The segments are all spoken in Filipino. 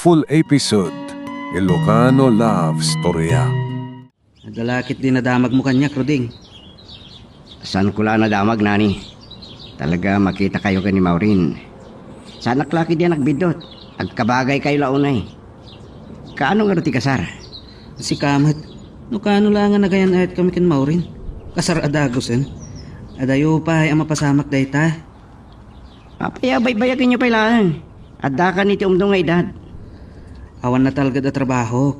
full episode Ilocano Love Storya. Naglalakit din na damag mo kanya, Kruding. Saan ko lang nadamag, nani? Talaga makita kayo ni Maureen. Sana klaki diyan nagbidot. Agkabagay kayo launay. Kaano nga ti kasar? Si Kamat, no kano lang nga nagayan ayat kami kin Maureen. Kasar adagosen. Adayo pa ay ang mapasamak dayta. Apayabay-bayagin niyo pa ilaan. Adda ni ti umdong nga edad. Awan na talaga da trabaho.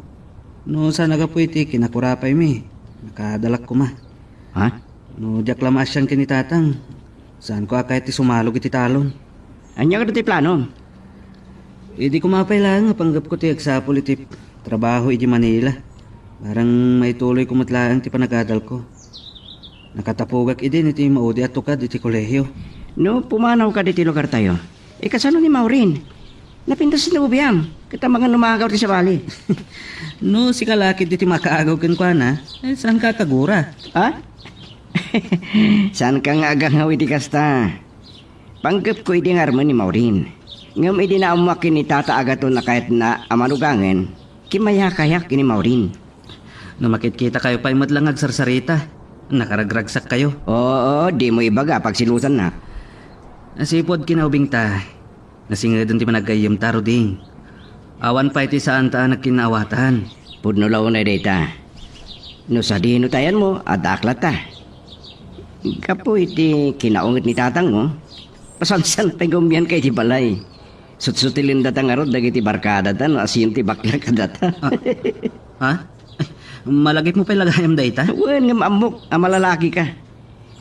No sa nagapuiti kinakurapay mi. Nakadalak ko ma. Ha? No diak lamasyan kinitatang. Saan ko akay ti sumalog iti talon. Anya ka ti plano? Di ko mapailangan nga panggap ko ti agsapol iti trabaho iti Manila. Parang may tuloy kumatlaang ti panagadal ko. Nakatapugak idin iti maudi at tukad iti kolehiyo. No, pumanaw ka diti lugar tayo. Kasano ni Maureen? Napintas na ubiyam. Kita mga lumagaw ti sa bali. No, si kalakit iti makaagaw ken kwa na. Saan ka kagura? Ha? Saan ka nga agang iti kasta? Panggap ko iti ngarman ni Maureen. Ngam iti na umakin ni tata agaton na kahit na amanugangen, kimaya-kayak ni Maureen. No makit-kita kayo pa imot lang agsarsarita. Nakaragragsak kayo. Oo, di mo ibaga pag silutan na. Nasipod kinaubing ta. Nasingadon ti managayam taro ding. Awan pa iti saan ta nagkinawatan. Pudno law na data. No sa dinutayan mo, adaklat ta. Kapo iti kinaungit ni tatang mo. Pasansan pagumyan kay ti balay. Sutsutilin datang arod dagiti barkada ta no asin ti bakla kadata. Ha? Malagip mo pa ilagayam dayta? Wen nga maamok, malalaki ka.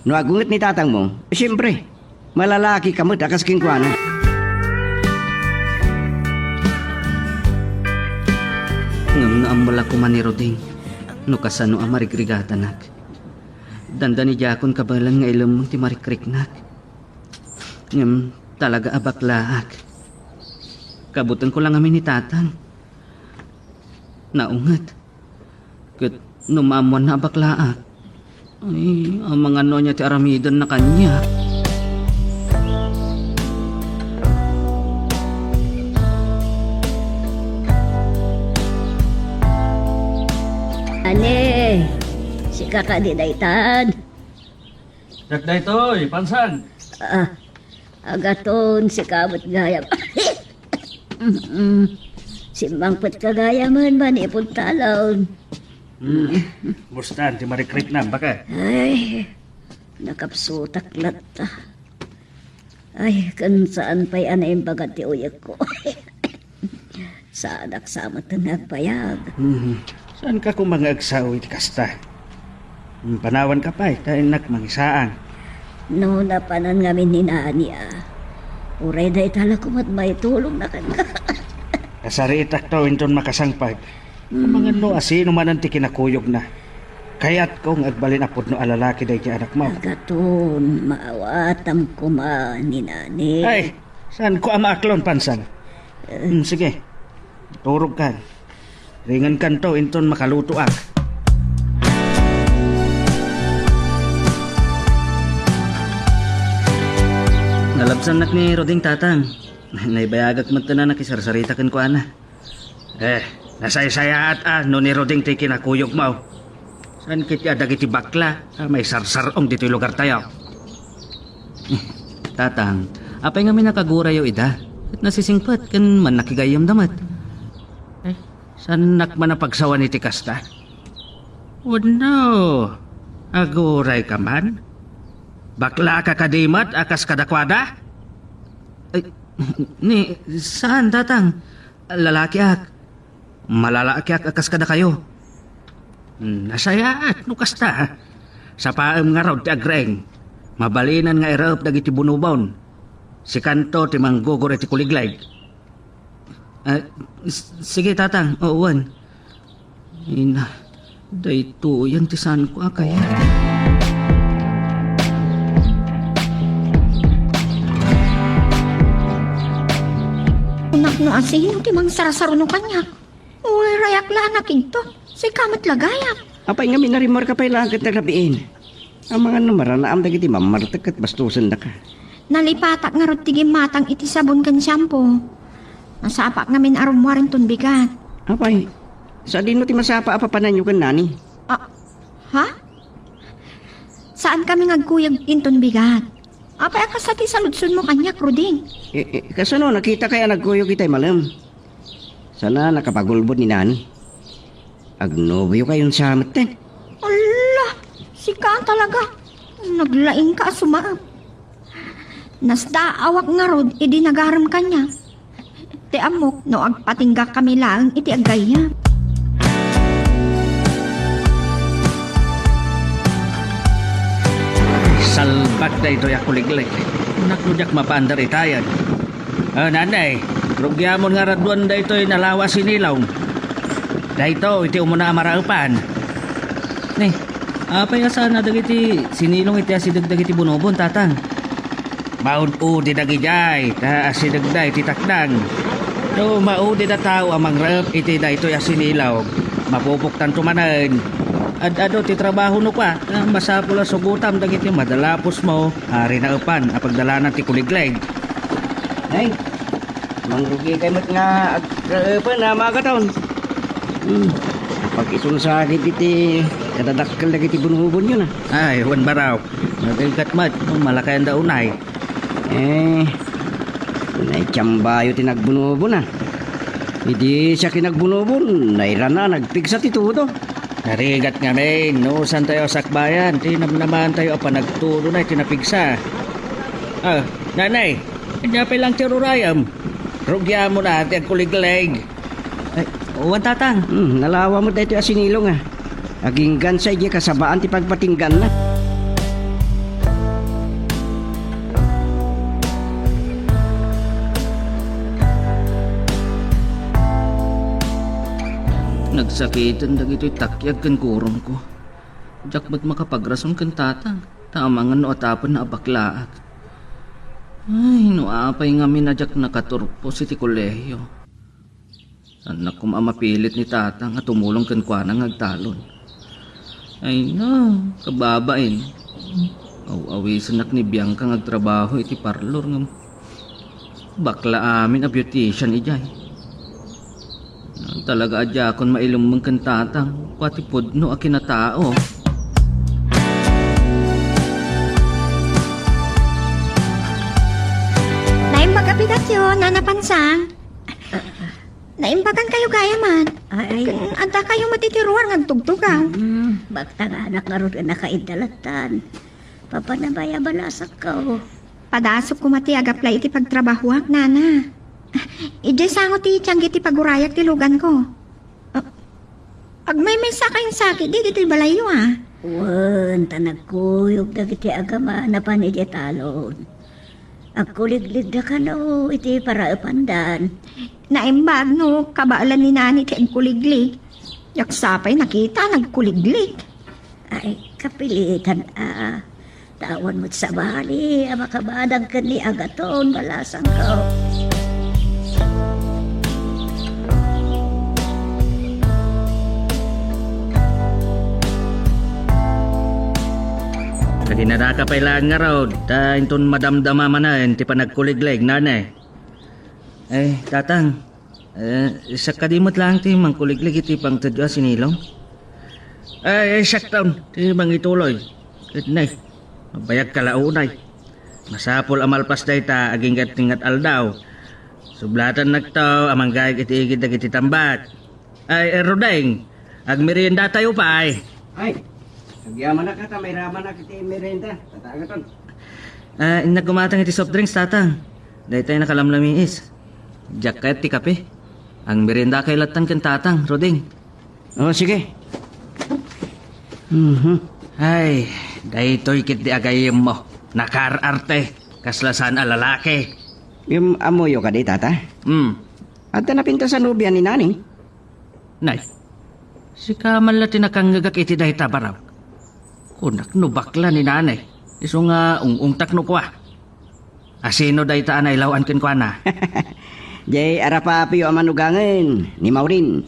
No agungit ni tatang mo, siyempre, malalaki ka mo dakas kingkwana. Ngam nga ambala ko man ni Roding. No kasano ang marigrigatanak. Danda ni Jakon kabalan nga ilom mong ti marikriknak. Ngam talaga abaklaak. Kabutan ko lang amin ni tatang. Naungat. Kat numamuan na abaklaak. Ay, ang mga no niya ti aramidan na kanya. Ane, si kakadidaytan. Dagdaytoy, pansan. Agaton si kamot gayam. Si mangpet kagayaman man ipuntalon. Bustan, ti marikrik na, baka? Ay, nakapsutak lata. Ay, kan saan pa'y anay bagat ti uyag ko. Saan aksama ito nagpayag. Saan ka kung mga agsaw iti kasta? Panawan ka pa, tayo mangisaang. No, napanan ngamin ni Nani Uray na itala ko mat may tulong na kanka. Kasari itak to, inton makasangpag. Ang mga no, asino man ang ti kinakuyog na. Kaya't kong agbalin apod no alalaki dahi ti anak mo. Agaton, maawatam ko man ni Nani. Ay, saan ko amaaklon, pansan? Sige, turog ka. Ringan kan to, inton makaluto ak. Nalabsan nak ni Roding tatang. Naibayagak man na nakisarsarita kan ko ana. Nasay-sayaat no ni Roding ti kinakuyog mo. Saan kitya dagiti bakla? May sarsarong dito lugar tayo. Tatang, apay nga may nakagura yo ida. At nasisingpat kan man nakigayam damat. Saan nakman na pagsawa ni Tikasta? No, aguray ka man? Bakla ka kadimat akas kadakwada? Ay, ni, saan tatang? Lalaki ak. Malalaki ak akas kada kayo. Nasayaat, nukasta. Sa paam nga raw ti agreng. Mabalinan nga irap dagiti bunubon. Si kanto ti manggugor iti kuliglag. Sige tatang, uwan. Ina, dayto yan ti saan ko akaya. Unak no asino ti mang sarasaro no kanya. Uy, rayak lanak ito. Si kamat lagayap. Apay nga minarimar ka pa ilangkat na labiin. Ang mga numara na am dagiti mamartak at bastusan na ka. Nalipatak nga rot tigim matang iti sabon kan shampoo. Masapak namin arum warin ton bigat. Apay, sa din mo ti masapa apapanan nyo kan nani? Ah, ha? Saan kami ngagkuyag inton bigat? Apay ka sa ti saludsun mo kanyak, Ruding. Kasano, nakita kaya nagkuyo kita'y malam. Sana nakapagulbod ni nani. Agnobyo kayong samat din. Ala, si ka talaga. Naglaing ka sumaap. Nasda awak nga rod, idi nagaram kanya. Ti amok, no agpatingga kami lang, iti agaya. Salbat da ito ya kuliglig. Nakludyak mapaandar itayan. Nanay, rugyamon nga raduan da ito nalawas sinilaw. Da ito, iti umuna maraupan. Nih, apay asa na dagiti sinilong iti asidagdag iti bunobon, tatang. Maud-udi dagijay, ta asidagday iti takdang. No, maudi da tao amang rep iti da ito asinilaw. Mapupuktan tumanan. Ad-ado ti trabaho no pa. Masapula sugutam dagiti madalapos mo. Ari na upan apagdalanan ti kuligleg. Ay, mangrugi kayo mat nga agkaapan na mga kataon. Pag isunsagit iti kadadakkel na iti bunubon yun Ay, wan baraw. Nagilgat mat, malakayan da unay. Naitsamba yung tinagbunubon Hindi siya kinagbunubon, nairan na, nagpigsa ti tudo. Narigat nga men, no, saan tayo sakbayan? Tinamnaman tayo pa nagturo na, tinapigsa. Nanay, kanya pa lang tirurayam. Rugya mo na, ang kuligleg. Ay, uwan tatang. Nalawa mo dahito asinilong Aging gansay di kasabaan ti pagpatinggan na. Nagsakitan dagito'y takyag kan kurong ko. Diyak ba't makapagrason kan tatang? Tama nga no atapan na abaklaat. Ay, no apay nga minadyak nakaturpo si ti kolehiyo. Anak kong amapilit ni tatang at tumulong kan kwa nang agtalon. Ay no, kababain. Awisan nak ni Bianca ngagtrabaho iti parlor ng bakla amin a beautician ijay. Talaga adya kon mailumang kan tatang pati pudno a kinatao. Naimbaga yun, nanapansang. Naimbagan kayo gaya man. Ay, Anta kayo matitiruan ngagtugtugaw. bakta nga anak nga ron nakaidalatan. Papanabaya balasak ka. Padasok ko mati agaplay iti pagtrabahuak, nana. Ije sango ti tiyanggi ti pagurayak ti lugan ko. Agmay may sakay sakit, di iti balayo Wan, tanagkuyog dagiti agama na panidya talon. Agkuliglig da ka no, iti para upandan. Naimbag no, kabaalan ni nani ti agkuliglig. Yaksapay nakita, nagkuliglig. Ay, kapilitan Tawan mo't sa bali, makabadang ka ni agaton, balasang ka. Kadi na nakapailaan nga raw, ta inton madamdama manan, ti panagkuligleg, nanay. Tatang, sa kadimot lang ti mangkuligleg iti pang tadwa sinilong. Saktaon, ti mangituloy. Nay, mabayag kalaunay. Masapol amalpas day ta, aging tingat aldaw. Sublatan nagtaw, amang gayag iti igid iti tambat. Rodeng, agmerienda tayo pa ay. Nagyaman na ka ta, may raman na kiti merenda. Tatagaton. Nagkumatang iti soft drinks, tatang. Dahil tayo nakalamlamiis. Diyak kahit ti kape. Ang merienda kay latan kan tatang, Roding. Sige. Ay, dahil to'y kit di agayim mo. Nakararte. Kaslasan a lalaki. Yung amoyo ka di, tata? At napinta sa nobya ni nani? Nay, si Kamal na tinakangagak iti dahil tabaraw. Kunak no bakla ni nanay. Iso nga ungtak no kwa. Asino dahi taan ay lawan kin kwa na. Jay arapapi yung amanugangan ni Maureen.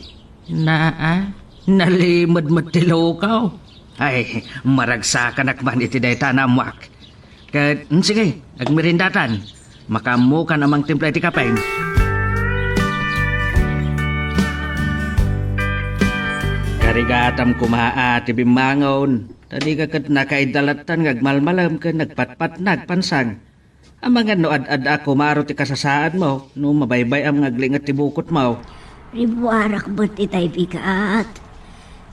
Nalimad tilokaw. Ay, maragsakan akman iti dahi tanamwak. Sige, agmirindatan. Makamukan amang timpla iti kapeng. Sarigatam kumaa ti bimangon. Tadi ka kat nakaidalatan ngagmalmalam ka nagpatpat nagpansag. Ang mga noad-ad ako maro ti kasasaan mo, no mabaybay ang ngaglingat ti bukot mo. Ribuarak mo ti tay bigat.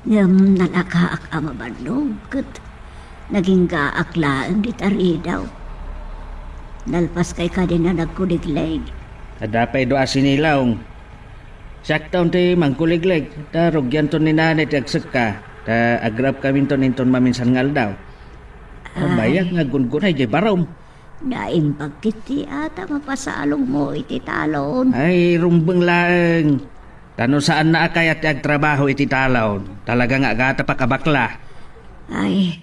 Ngam nalakaak ang mabandog kat naging kaaklaan di tari daw. Nalpas kay ka din na nagkuligleg. Adapay do asinilaw. Saktaon ti mangkuligleg. Ta rugyan to ni nanay ti agsak ka. Ta agrap kami to ninton maminsan ngal daw. Bayag nga gungunay jay barom. Naim pagkiti ata mapasalong mo iti talon. Ay, rumbeng lang. Tano saan na akay at agtrabaho iti talaw. Talaga nga gata pa kabakla. Ay,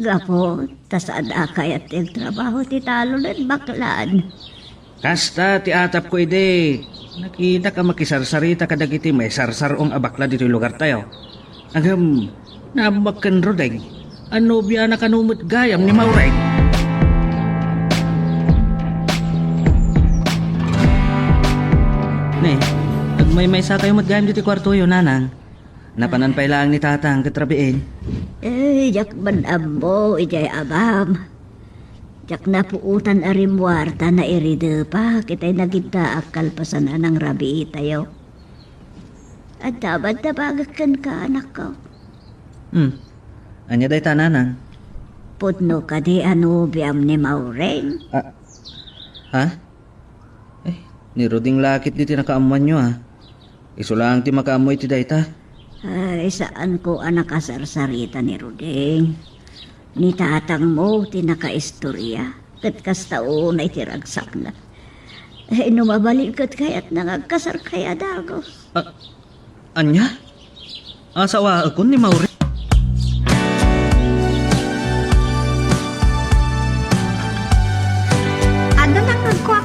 gapo, tasaan akay at yung trabaho ti talon at baklaan. Kasta, ti atap ko ide. Nakita ka makisarsarita ka dagiti may sarsarong abakla dito lugar tayo. Agam, namakan rodeng. Ano biya na kanumot gayam ni Maureng? Ne, nagmay-may sa kayo matgayam dito kwarto yun, nanang. Napananpay lang ni tatang katrabiin. Jak banam mo, ijay abam. Jak napuutan arimwarta na iride pa, kita'y nagita akal pasanan ng rabi tayo. At dapat nabagakan ka, anak ko. Anya day nanang? Putno ka di ano biyam ni Maureen. Ha? Eh, ni Roding lakit di tinakaamuan nyo ha. Isulang ti makaamoy ti dayta. Ay, saan ko anak kasarsarita ni Rudeng. Ni tatang mo, tinakaistorya. Kat kastao na itiragsak na. Eh, numabalik kat kaya't nangagkasar kaya dago. Anya? Asawa ako ni Maureen. Ada lang nagkuha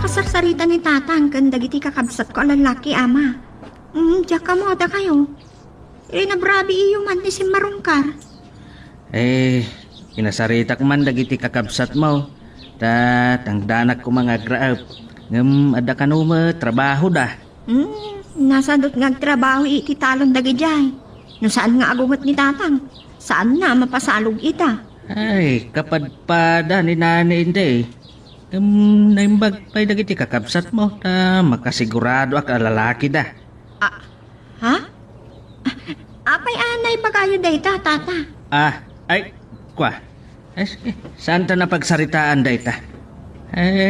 ni tatang kan dagiti kakabsat ko lalaki ama. Diyak ka mo da kayo. Nabrabi iyo man ni si Marungkar. Eh, kinasaritak man dagiti kakabsat mo. Tangdanak ko mga graab. Ngam ada kanuma trabaho da. Nasa dot ngagtrabaho iti talon dagijay. No saan nga agungot ni tatang? Saan na mapasalog ita? Ay, kapadpada ni nani hindi. Naimbag pa'y dagiti kakabsat mo. Makasigurado ak lalaki da. Ha? Apay anay pagayo dayta, tata. Ay, kwa. Saan ta napagsaritaan dayta?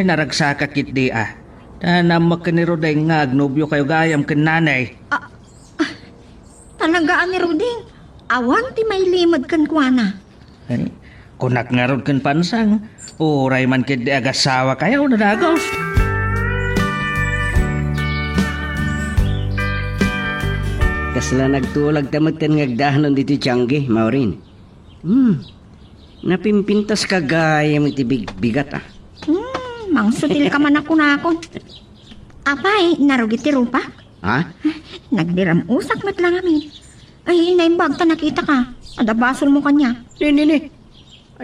Naragsaka kit di namak ka ni Roday nga agnobyo kayo gayam ken nanay. Talagaan ni Ruding. Awan ti may limod kan kuana. Kunak nga rod ken pansang. Uray man kit di agasawa kayo na dagos. Kasla nagtulag tamad kan ngagdahanon dito Tiangge, Maureen. Napimpintas ka gayam iti bigat Mangsutil ka man ako na ako. Apay, narugit ti rupa? Ha? Nagdiram usak met lang amin. Ay, naimbag ta nakita ka. Adabasol mo kanya. Nini.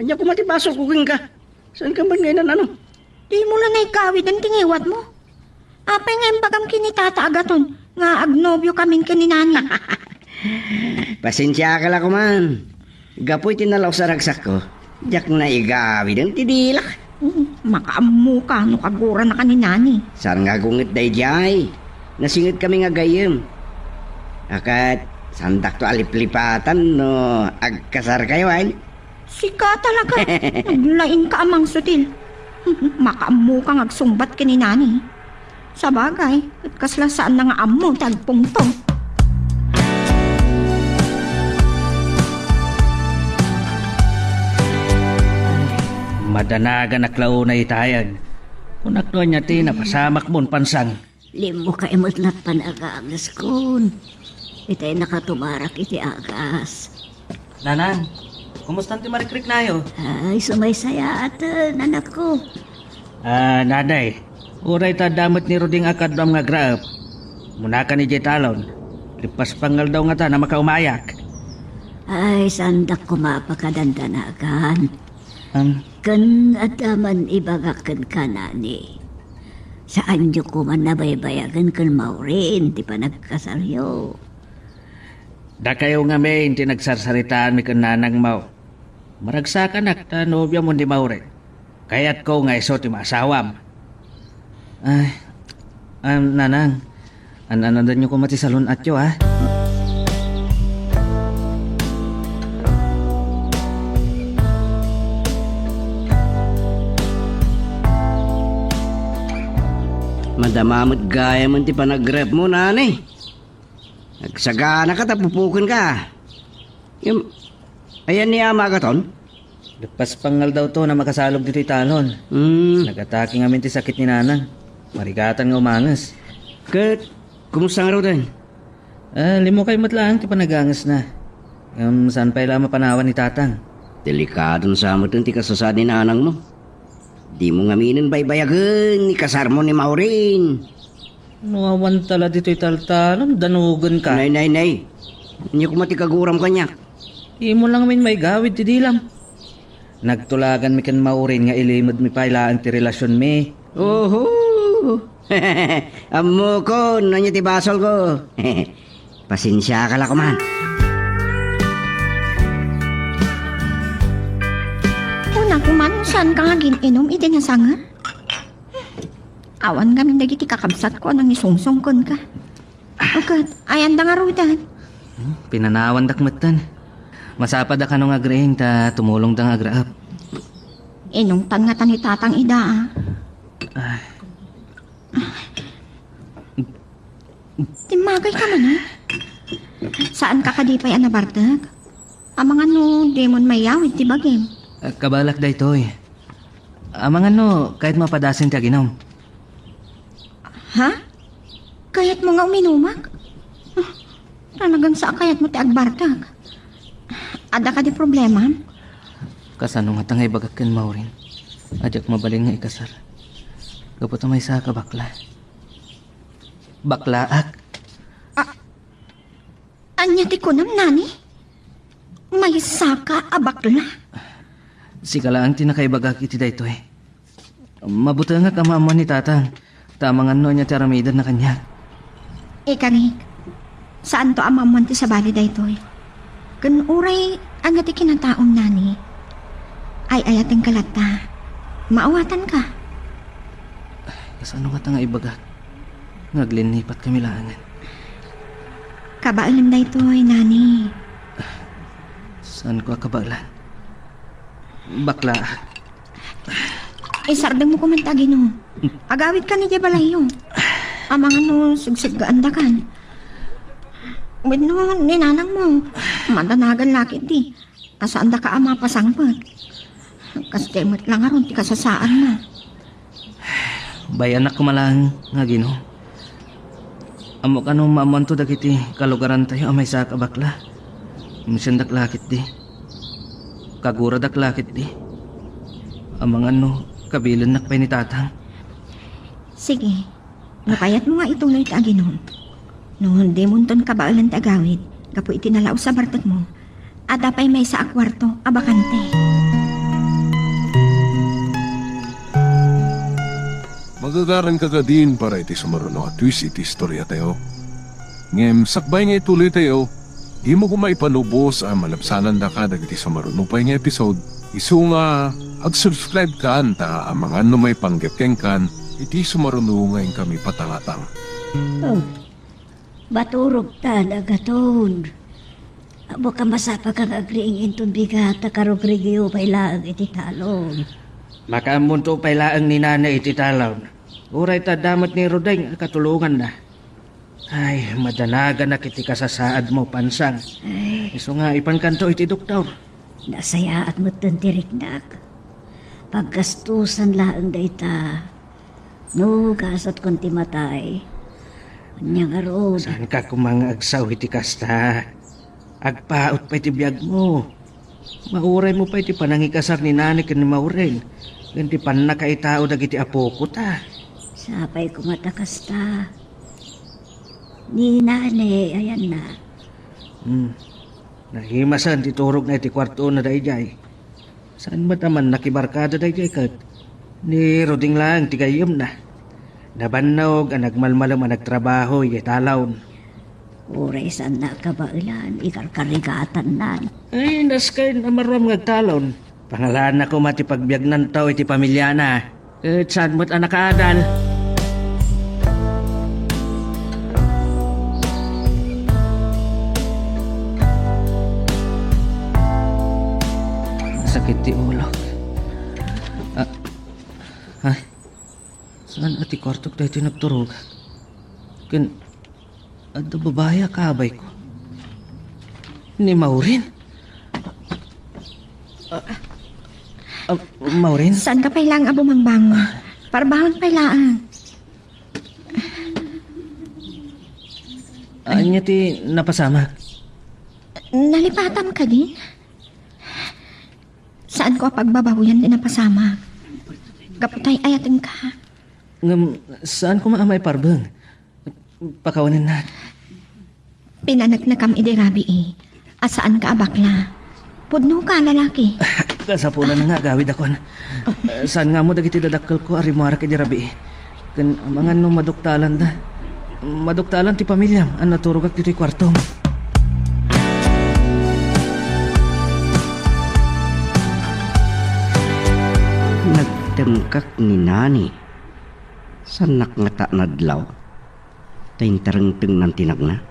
Anya ko matibasok kuking ka. Saan ka man ngayon ano? Di mo lang naikawid ang tingiwat mo. Apay nga imbagam kinitata agaton. Nga agnobyo kaming kininani. Pasensya ka lang ko man. Gapoy tinalaw sa ragsak ko. Diyak na igawid ang tidilak. Makaamu ka no kagura na kaninani. Saan nga gungit day jay? Nasingit kami nga gayem. Akat, sandak to aliplipatan no agkasar kayo ay. Sika talaga. Naglain ka amang sutil. Makaamu ka ngagsumbat kininani. Sa bagay, at kasla saan na nga amo tagpungtong. Madanagan na klaw na itayag. Kunakno niya ti napasamak mon pansang. Limo ka imot lat panagagas kun. Itay nakatumarak iti agas. Nanang, kumusta ti marikrik nayo? Ay, sumaysaya atan, anak ko. Naday, uray ta damot ni Roding akad ang nga graab. Muna ka ni Jetalon. Lipas pangal daw nga ta na makaumayak. Ay, sandak kumapakadandanagan. Kan adaman ibagakan ka nani. Saan nyo ko man nabaybayagan kan Maureen, di pa nagkasaryo. Da kayo nga may hindi nagsarsaritaan mi kan nanang mau. Maragsakan nak ta nobya mo di Maureen. Kaya't ko nga iso ti maasawam. Ay, nanang. Ano nyo ko mati salon at yo ha? Madamamot gaya man ti panag-rep mo, nani. Nagsagana ka, tapupukin ka. Ayan ni ama ka ton? Lepas pangal daw to na makasalog dito italon. Nagatake nga min ti sakit ni nanang. Marigatan nga umangas. Kumusta nga raw din? Limo kay matlang ti panagangas na. Saan pa ila mapanawan ni tatang? Delikadong samot ti kasasad ni nanang mo. Di mo ngaminin baybayagan ni kasar mo ni Maureen. Nuawan tala dito italtalon, danugan ka. Nay. Hindi ko matikaguram kanya. Imo lang min may gawid ti dilam. Nagtulagan mi kan Maureen nga ilimod mi pailaan ti relasyon mi. Oho! Amo ko, nanya ti basol ko. Pasensya ka lang kuman. Una kuman, saan ka nga gininom iti nga sangat? Awan kami dagiti kakabsat ko nang isungsungkon ka. Agad, ayan da nga rudan. Pinanawan dakmatan. Masapad ka nung agrehing ta tumulong dang agraap. Inungtan nga tani tatang ida Timagay ka man ha? Saan ka kadipay anabartag? Amang ano, demon mayawid ti bagim. Kabalak da ito eh. Amang ano, kahit mapadasin ti aginom. Ha? Kayat mo nga uminumak? Talagang sa kayat mo ti agbartag. Ada ka di problema? Kasano nga tangay bagak ken Maureen. Ajak mabalin nga ikasar. Kapot may sa ka bakla. Baklaak. Anya ti kunam nani? May saka abakla. Sikala ang tinakaibagak iti dayto eh. Mabuta nga kamamo ni tatang. Tamang ano niya tiaramidan na kanya. Ikanik, saan to amamon ti sa bali daytoy? Kun uray anya ti kinataom nani? Ay ayating kalata. Maawatan ka. Kasano nga tanga ibagak? Ngaglinipat kami langan. Kabailan daytoy nani. Saan ko akabalan? Bakla. Sardang mo kumantagi no. Agawid ka ni Jabalayo. Amang ano, sugsuggaan da kan. Wait no, ninanang mo. Madanagan lakit di. Asaan da ka ama pasangpag. Kastemot lang aron ti kasasaan na. Bayanak ko malang nga gino. Amo ka nung mamonto dagiti kalugaran tayo amay sa kabakla. Minsan daklakit di. Kagura daklakit di. Amang ano, kabilan nakpay ni tatang. Sige, napayat mo nga ituloy ta ginon. Noon di munton kabailan ti agawid. Kapo itinalaw sa bartot mo. At apay may sa akwarto, abakante. Magagaran ka din para iti sumaruno at twist iti istorya tayo. Ngem, sakbay nga ituloy tayo, di mo kumaipanubos ang malapsanan da ka dagiti sumaruno pa nga episode. Isu nga, ag-subscribe ka ta ang mga ano may panggapkeng kan, iti sumaruno ngayon kami patangatang. Oh, baturog ta nagaton. Abo ka masapa kang agriing intong bigat na karugrigyo pailaang iti talong. Makamunto pailaang ni nanay iti talon. Uray ta damat ni Roday katulungan na. Ay, madanagan na kiti kasasaad mo pansang. Iso nga ipankanto iti doktor. Nasaya at mutuntiriknak. Paggastusan laang dayta. No, kasat konti matay. Kanyang arod. Saan ka kumang agsaw iti kasta? Agpaot pa iti biyag mo. Mauray mo pa iti panangikasar ni nanay ken ni Maureen. Ganti pan nakaitao dagiti apo ko ta. Sapay kumatakas ta. Ni nanay, ayan na. Nahimasan ti turog na iti kwarto na dayjay. Saan ba taman nakibarkada dayjay kat? Ni Roding lang ti gayom na. Nabannog ang nagmalmalam ang nagtrabaho, talawon. Uray saan na kabailan, ikarkarigatan nan. Ay, naskay na maram ngagtalon. Pangalan ako mati pagbiagnan tao iti pamilya na. Saan mo't anak adal? Sakit ti ulo. Ay, saan ati kwartok tayo tinagturog? Ada babaya kabay ko. Ni Maureen? Maureen? Saan ka pailang abo mangbangon? Parabahon pailaan. Anya ti napasama? Nalipatan ka din? Saan ko pagbabahuyan din napasama? Kaputay ayatin ka. Saan ko maamay parbeng? Pakawanan na. Pinanak na kam ide rabi eh. Asaan ka abakla? Pudno ka lalaki. Kasapulan na nga gawid akon. Saan nga mo dagiti dadakkel ko arimara kay dirabi. Kan mga no maduktalan da. Maduktalan ti pamilya ang naturog ak dito'y kwarto. Nagtengkak ni Nani. Sanak nga ta nadlaw. Taintarengteng ng tinagna.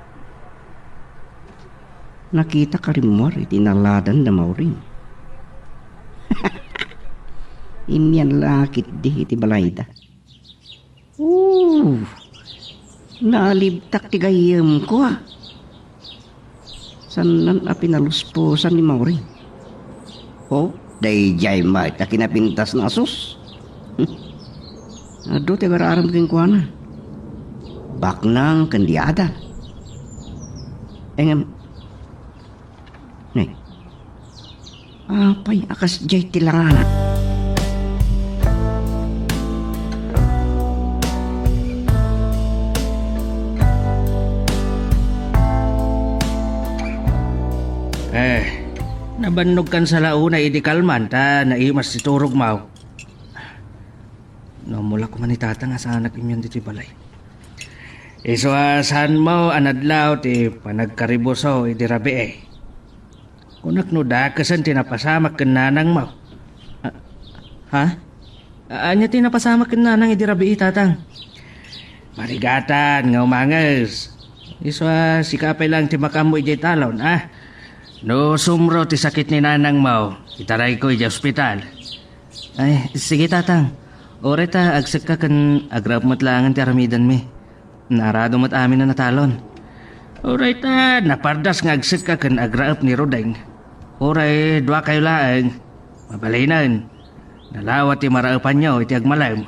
Nakita ka rin mo rin tinaladan na Maureen. Imyan lakit di iti balayda. Nalibtak ti gayam ko ah. Sanan a pinalusposan ni Maureen. Oh, day jay ma ita kinapintas na asos. Ado ti gararam king kuha na. Baknang kandiada. Engem. Nay. Apay akas jay tilangana. Nabannog kan sa launa idi kalman ta naimas si turog mau. Namula ko man itata nga sa anak imyan dito balay. Iso saan mo anadlaw ti panagkaribuso idi rabi eh. Kunak no dakasan tinapasamak ken nanang mo. Ha? Anya tinapasamak ken nanang idi rabi tatang. Marigatan nga umangas. Iso sikapay lang ti makamo ijay talon ah. No sumro ti sakit ni nanang mo. Itaray ko ijay ospital. Ay sige tatang. Ore ta agsik ka kan agrab matlangan ti aramidan mi. Narado mat amin na natalon. Oray ta napardas nga agsik ka kan agraap ni Rodeng. Oray dua kayo laeng. Mabalinan. Nalawat ti maraapan nyo iti agmalam.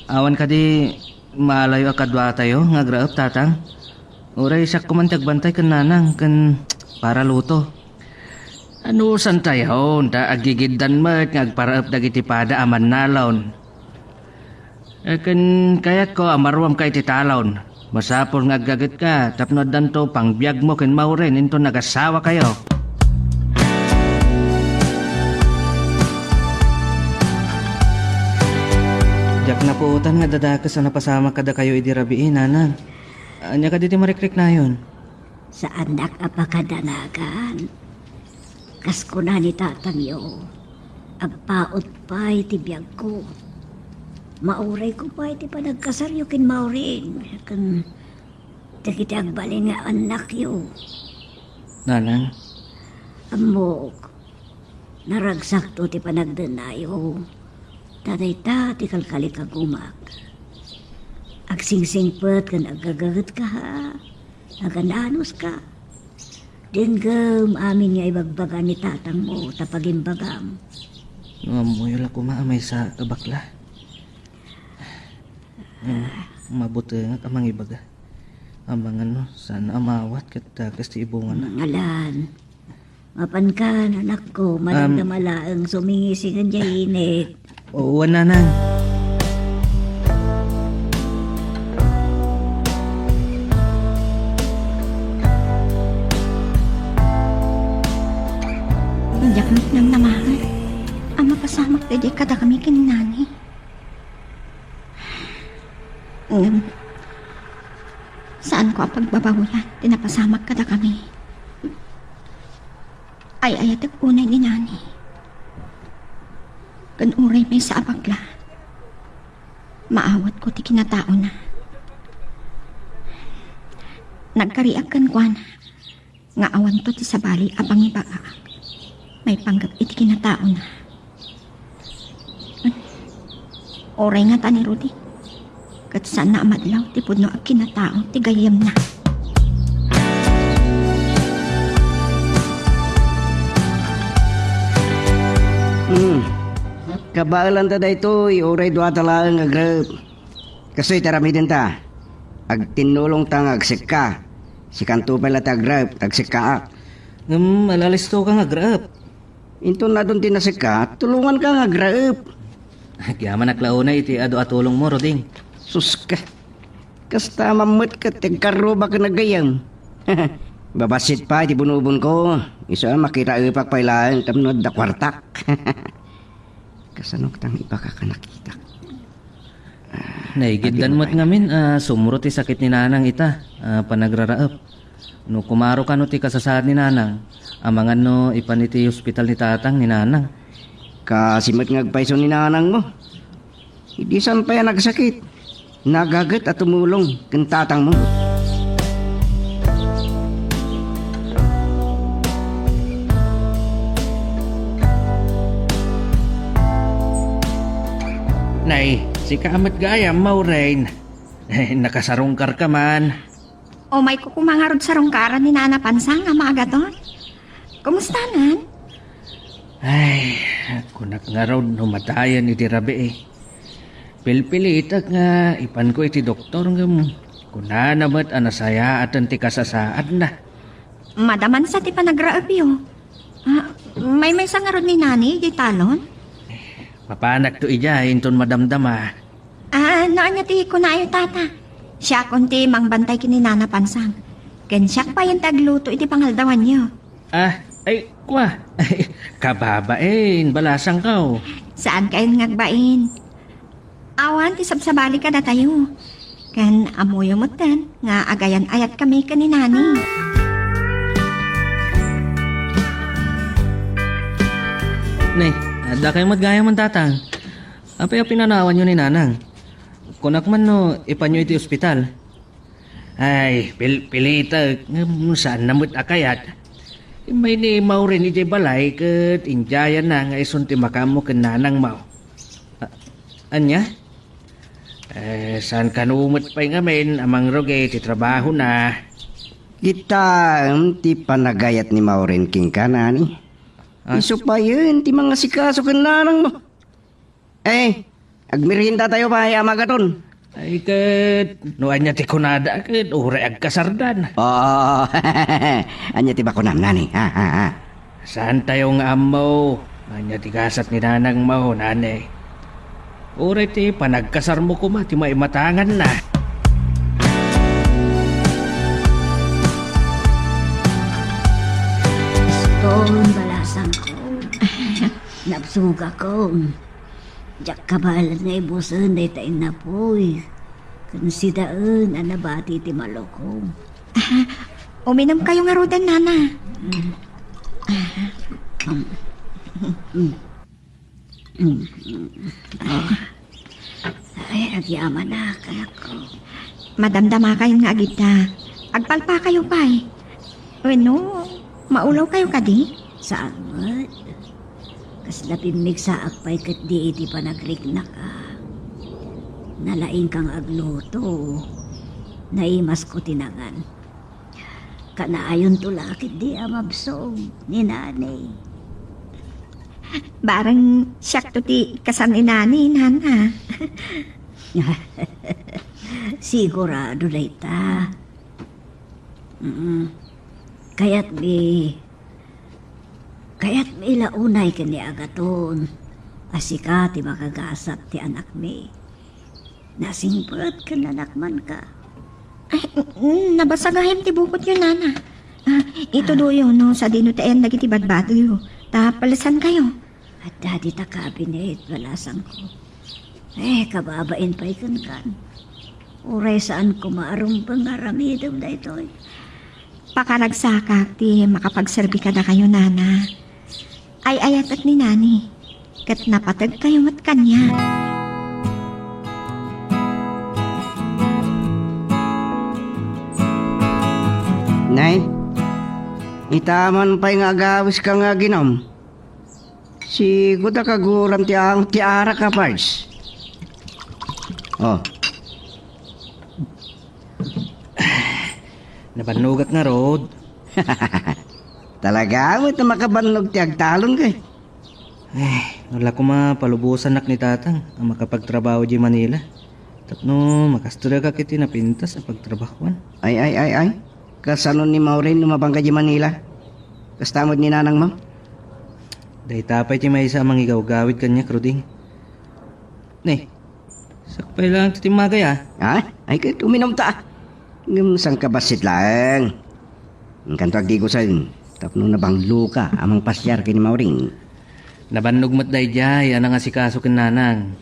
Awan ka di malayo akadwa tayo nga agraap tatang. Oray siya kumantagbantay kan nanang kan para luto. Ano san tayo da agigidan mat nga agparaap dagiti pada aman nalon. Kan kayat ko amarwam kay titalon. Masapol nga agagit ka tapno danto pangbiag mo ken Maureen into nagasawa kayo. Jak na puutan nga dadakas na napasama kada kayo idi rabiin nanang. Anya ka diti marikrik na yun. Sa anak apakadanagan. Kasko na ni tatang yo. Agpaot pa iti biyag ko. Mauray ko pa iti panagkasaryo kin Maureen. Kan tikiti agbalin nga anak yo. Nanang, Amok. Naragsak to ti panagdanayo. Tatay ta ti kalkali kagumak. Agsingsingpet kan agagagat ka ha. Agananos ka. Dinggam amin nga ibagbaga ni tatang mo tapagimbagam. Muyol ako maamay sa kabakla. Mabuti nga kamang ibaga. Amang ano, sana amawat katakas ti ibungan na. Ngalan. Mapan ka, anak ko, malagdamalaang sumingisingan jahinik. Oo, nanang. Iyak ng namahan. Ang mapasamak pwede kada kami kinanay. Saan ko ang pagbabawlan. Tinapasamak kada kami. Ay ayatag unay ni nani. Kanuray may sa abagla. Maawat ko ti kinatao na. Nagkariag kan kwan. Nga awan to ti sabali apang ibaga. May panggap iti kinatao na. Oray nga tani Rudy. Kat saan na amadlaw ti pudno ag kinatao ti gayam na. Kabaalan ta dayto, oray duha talaan nga grab. Kasi taramidin ta. Ag tinulong ta nga agsika. Si kanto pala ta grab, agsika. Malalisto ka nga grab. Into na doon tinasika, tulungan ka nga grab. Kaya man naklauna iti ado atulong mo, Roding. Sus ka. Kasta mamut ka, tigkaro ba ka nagayam? Babasit pa, iti bunubon ko. Isa makita ipak pailaan, tamnod da kwartak. Kasanok tang iba ka nakita. Naigiddan mo't ngamin, sumuro ti sakit ni nanang ita, panagraraap. No kumaro ka no ti kasasad ni nanang, amangan no ipaniti hospital ni tatang ni nanang. Kasimot ngagpaiso ni nanang mo. Hindi saan pa yan nagsakit. Nagagat at tumulong kantatang mo. Nay, si Kaamat Gayam, Maureen. Nakasarungkar ka man. O may kukumangarod sa rungkaran ni Nana Pansang nga maaga to. Kumusta nan? Ay, kunak nga raw numatayan iti rabi eh. Pilpilitak nga, ipan ko iti doktor nga mo. Kuna namat anasaya at ti kasasaad na. Madaman sa ti panagraabyo. May sangarod ni Nani, di talon? Mapanak to ija, inton madamdama. Naan nga ti kunayo tata. Siya kunti mangbantay kini Nana Pansang. Ken siya pa yung tagluto iti pangaldawan niyo. Ay, kwa. Ay, kababain, balasang kaw. Saan kayo ngagbain? Awan, ti sabsabali ka na tayo. Kan amoyo mo tan, nga agayan ayat kami ka ni Nani. Nay, ada kayo magaya man tatang. Apay pinanawan nyo ni nanang. Kunak man no, ipanyo iti ospital. Ay, pilita, saan namut akayat. May ni Maureen iti balay, kat injayan na nga isunti makamo ken nanang mau. Anya? Saan kanumot pa ngamin, amang roge, ti trabaho na. Kita, ti panagayat ni Maureen King ka na ni. Iso pa yun, ti mga sikaso ka nanang mo. Agmirihinda tayo pa, amagaton. Ay, kat, noan niya ti kunada, kat, ure ag kasardan. Anya ti bakunam nani, Saan tayong amaw? Anya ti kasat ni nanang mau, nanay. Ure ti panagkasar mo kuma, ti maimatangan na. Stone, balasang ko. Napsuga ko. Jak kabalan nga ibusan day tayo na po'y. Kung si daan, anabati ti maloko. Uminom kayo nga rodan, Nana. Ay, agyaman na, kanak ko. Madamdama kayo nga agita. Agpalpa kayo pa eh. Ano, maulaw kayo kadi? Saan mo't? Kas lapimig sa akpay kat di iti panagrik na ka. Nalaing kang agluto. Naimas ko tinangan. Kanaayon tulakit di amabsog ni nanay. Barang siyak to ti kasan ni Nani, Nana. Sigurado na ita. Kaya't may launay ka ni agaton. Asika ti makagasat ti anak mi. Nasingpot ka nanakman ka. Ay, nabasagahem ti bukot yun, Nana. Ito do yun, no, sa dino tayan lagi ti badbato yun. Palasan kayo. At dadi ta kabinet, balasang ko. Kababain pa ikan kan. Uray saan ko maarong pangaramidom na ito eh. Pakaragsakak ti makapagserbi ka na kayo, nana. Ay ayat at ni nani. Kat napatag kayo mat kanya. Nay, itaman pa'y nga agawis ka nga ginom. Si kuda kaguram ti ang tiara ka, Pards. Oh, Nabanugak nga Rod. talaga mo ito makabanlog ti agtalon kay. Wala ko mapalubusan nak ni tatang ang makapagtrabaho di Manila. Tapno makasturya ka kiti napintas sa pagtrabahuan. Ay. Kasanon ni Maureen lumabang ka di Manila. Kastamod ni nanang mo. Dahil tapay ti may isa mangigaw-gawid kanya, Kruding. Ne, sakpay lang titimagay Ha? Ay, kaya tuminom ta. Sang kabasit lang. Ang kantag di ko sa tapno na bang luka amang pasyar kini Maureen. Nabannog mat day jay, anang asikaso ken nanang.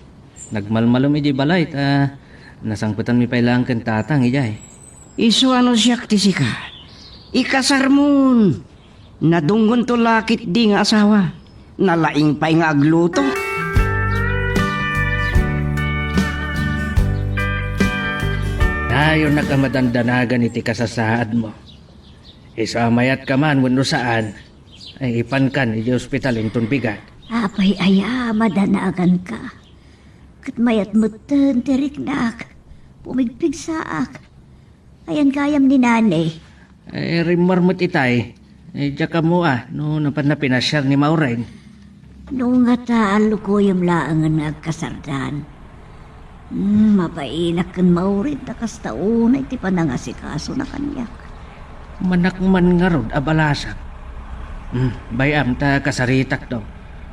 Nagmalmalom iji balay, nasangputan mi pailang ken tatang ijay. Isu ano siya tisika. Ikasar mon. Nadunggon to lakit di nga asawa. Nalaing pa'y nga agluto. Ayon nakamadandanagan iti kasasaad mo. Isamayat ka man wano saan, ay ipankan iti ospital inton bigat. Apay aya, madanagan ka. Kat mayat mutan, tiriknak. Pumigpig saak. Ayan kayam ni nanay. Ay rimar mo't itay, ay tsaka mo no napan na pinasyar ni Maureen. Nung nga taalo ko yung laangan nga agkasardan. Mapainak kan maurit na kastaon ay ti panangasikaso na kanyak. Manakman nga rod abalasak. Bayam ta kasaritak daw.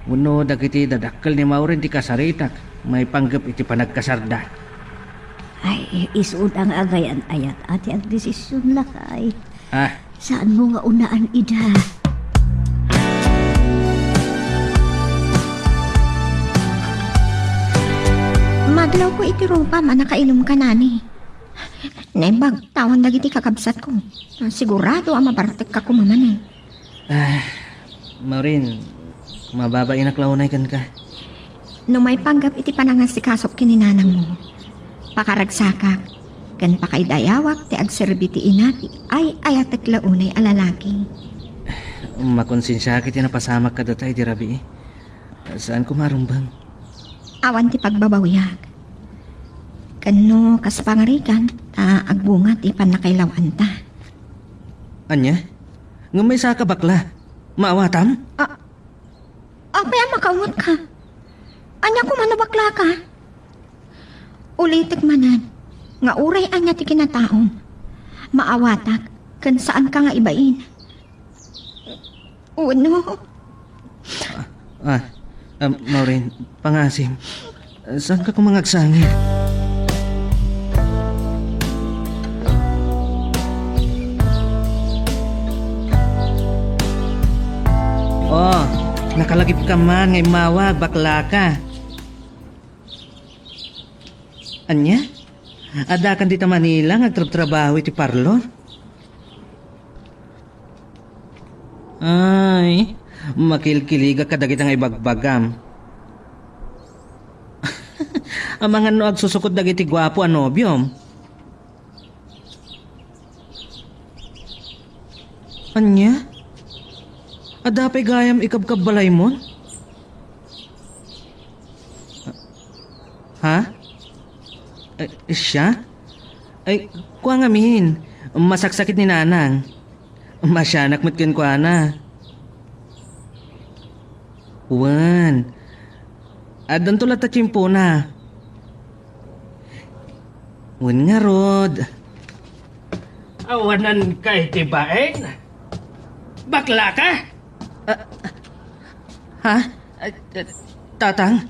Uno dagiti dadakkel ni Maureen ti kasaritak, may panggap iti panagkasarda. Ay, isuod ang agayan ayat ati ang desisyon lakay. Ah, Saan mo nga unaan ida? Madlaw ko iti rupa man nakainom ka nani. Nebag, tawan dagiti kakabsat ko. Sigurado ang mabartek ka kumaman eh. Maureen, mababa inaklaunay kan ka. No may panggap iti panangasikasok kininanang mo. Pakaragsakak, kan pakaidayawak ti agserbi ti inati ay ayatek launay alalaki. Makonsensya kiti napasamak ka datay di rabi. Saan ko marumbang? Awan ti pagbabawiyag. Kano kas pangarikan, ta agbunga ti panakailawan ta. Anya? Nga may saka bakla. Maawatam? Apay makaungot ka. Anya ko manabakla ka. Ulitik manan, nga uray anya ti kinataom. Maawatak, kan saan ka nga ibain. Uno, Maureen, pangasim. Saan ka kumangagsangin? Oh, nakalagip ka man ngay mawag, bakla ka. Anya? Adakan dita Manila, ngagtrabaho iti parlor? Ay, makilkiliga ka dagitang ibagbagam. Ang mga no agsusukod dagiti gwapo ang nobyom. Anya? Adapay gayam ikabkab balay mo? Ha? Siya? Ay, kuha ngamin. Masaksakit ni nanang. Masyanak mo't kin kuha na. Wan. Adan tulat at chimpo na. Wan nga rod. Awanan kay tibain? Bakla ka? Ha? Tatang?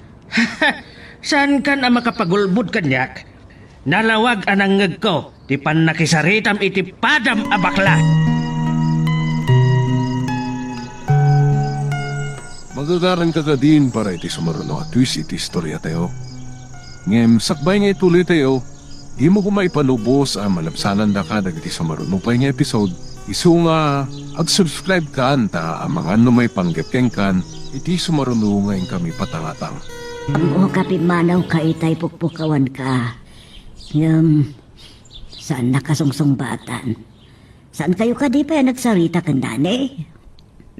Saan ka na makapagulbud kanyak? Nalawag anang ngeg ko, ti panakisaritam iti padam a bakla. Magagaran ka din para iti sumaruno at twist iti istorya tayo. Ngem sakbay nga ituloy tayo, imo ko maipanubos ang malabsanan da ka dagiti sumarunupay nga episode. Isu nga ag-subscribe ka ta ang mga numay panggapkeng kan iti sumarunungay kami patangatang. O kapimanaw ka itay pukpukawan ka. Saan nakasungsong batan? Saan kayo ka di pa nagsarita kandani?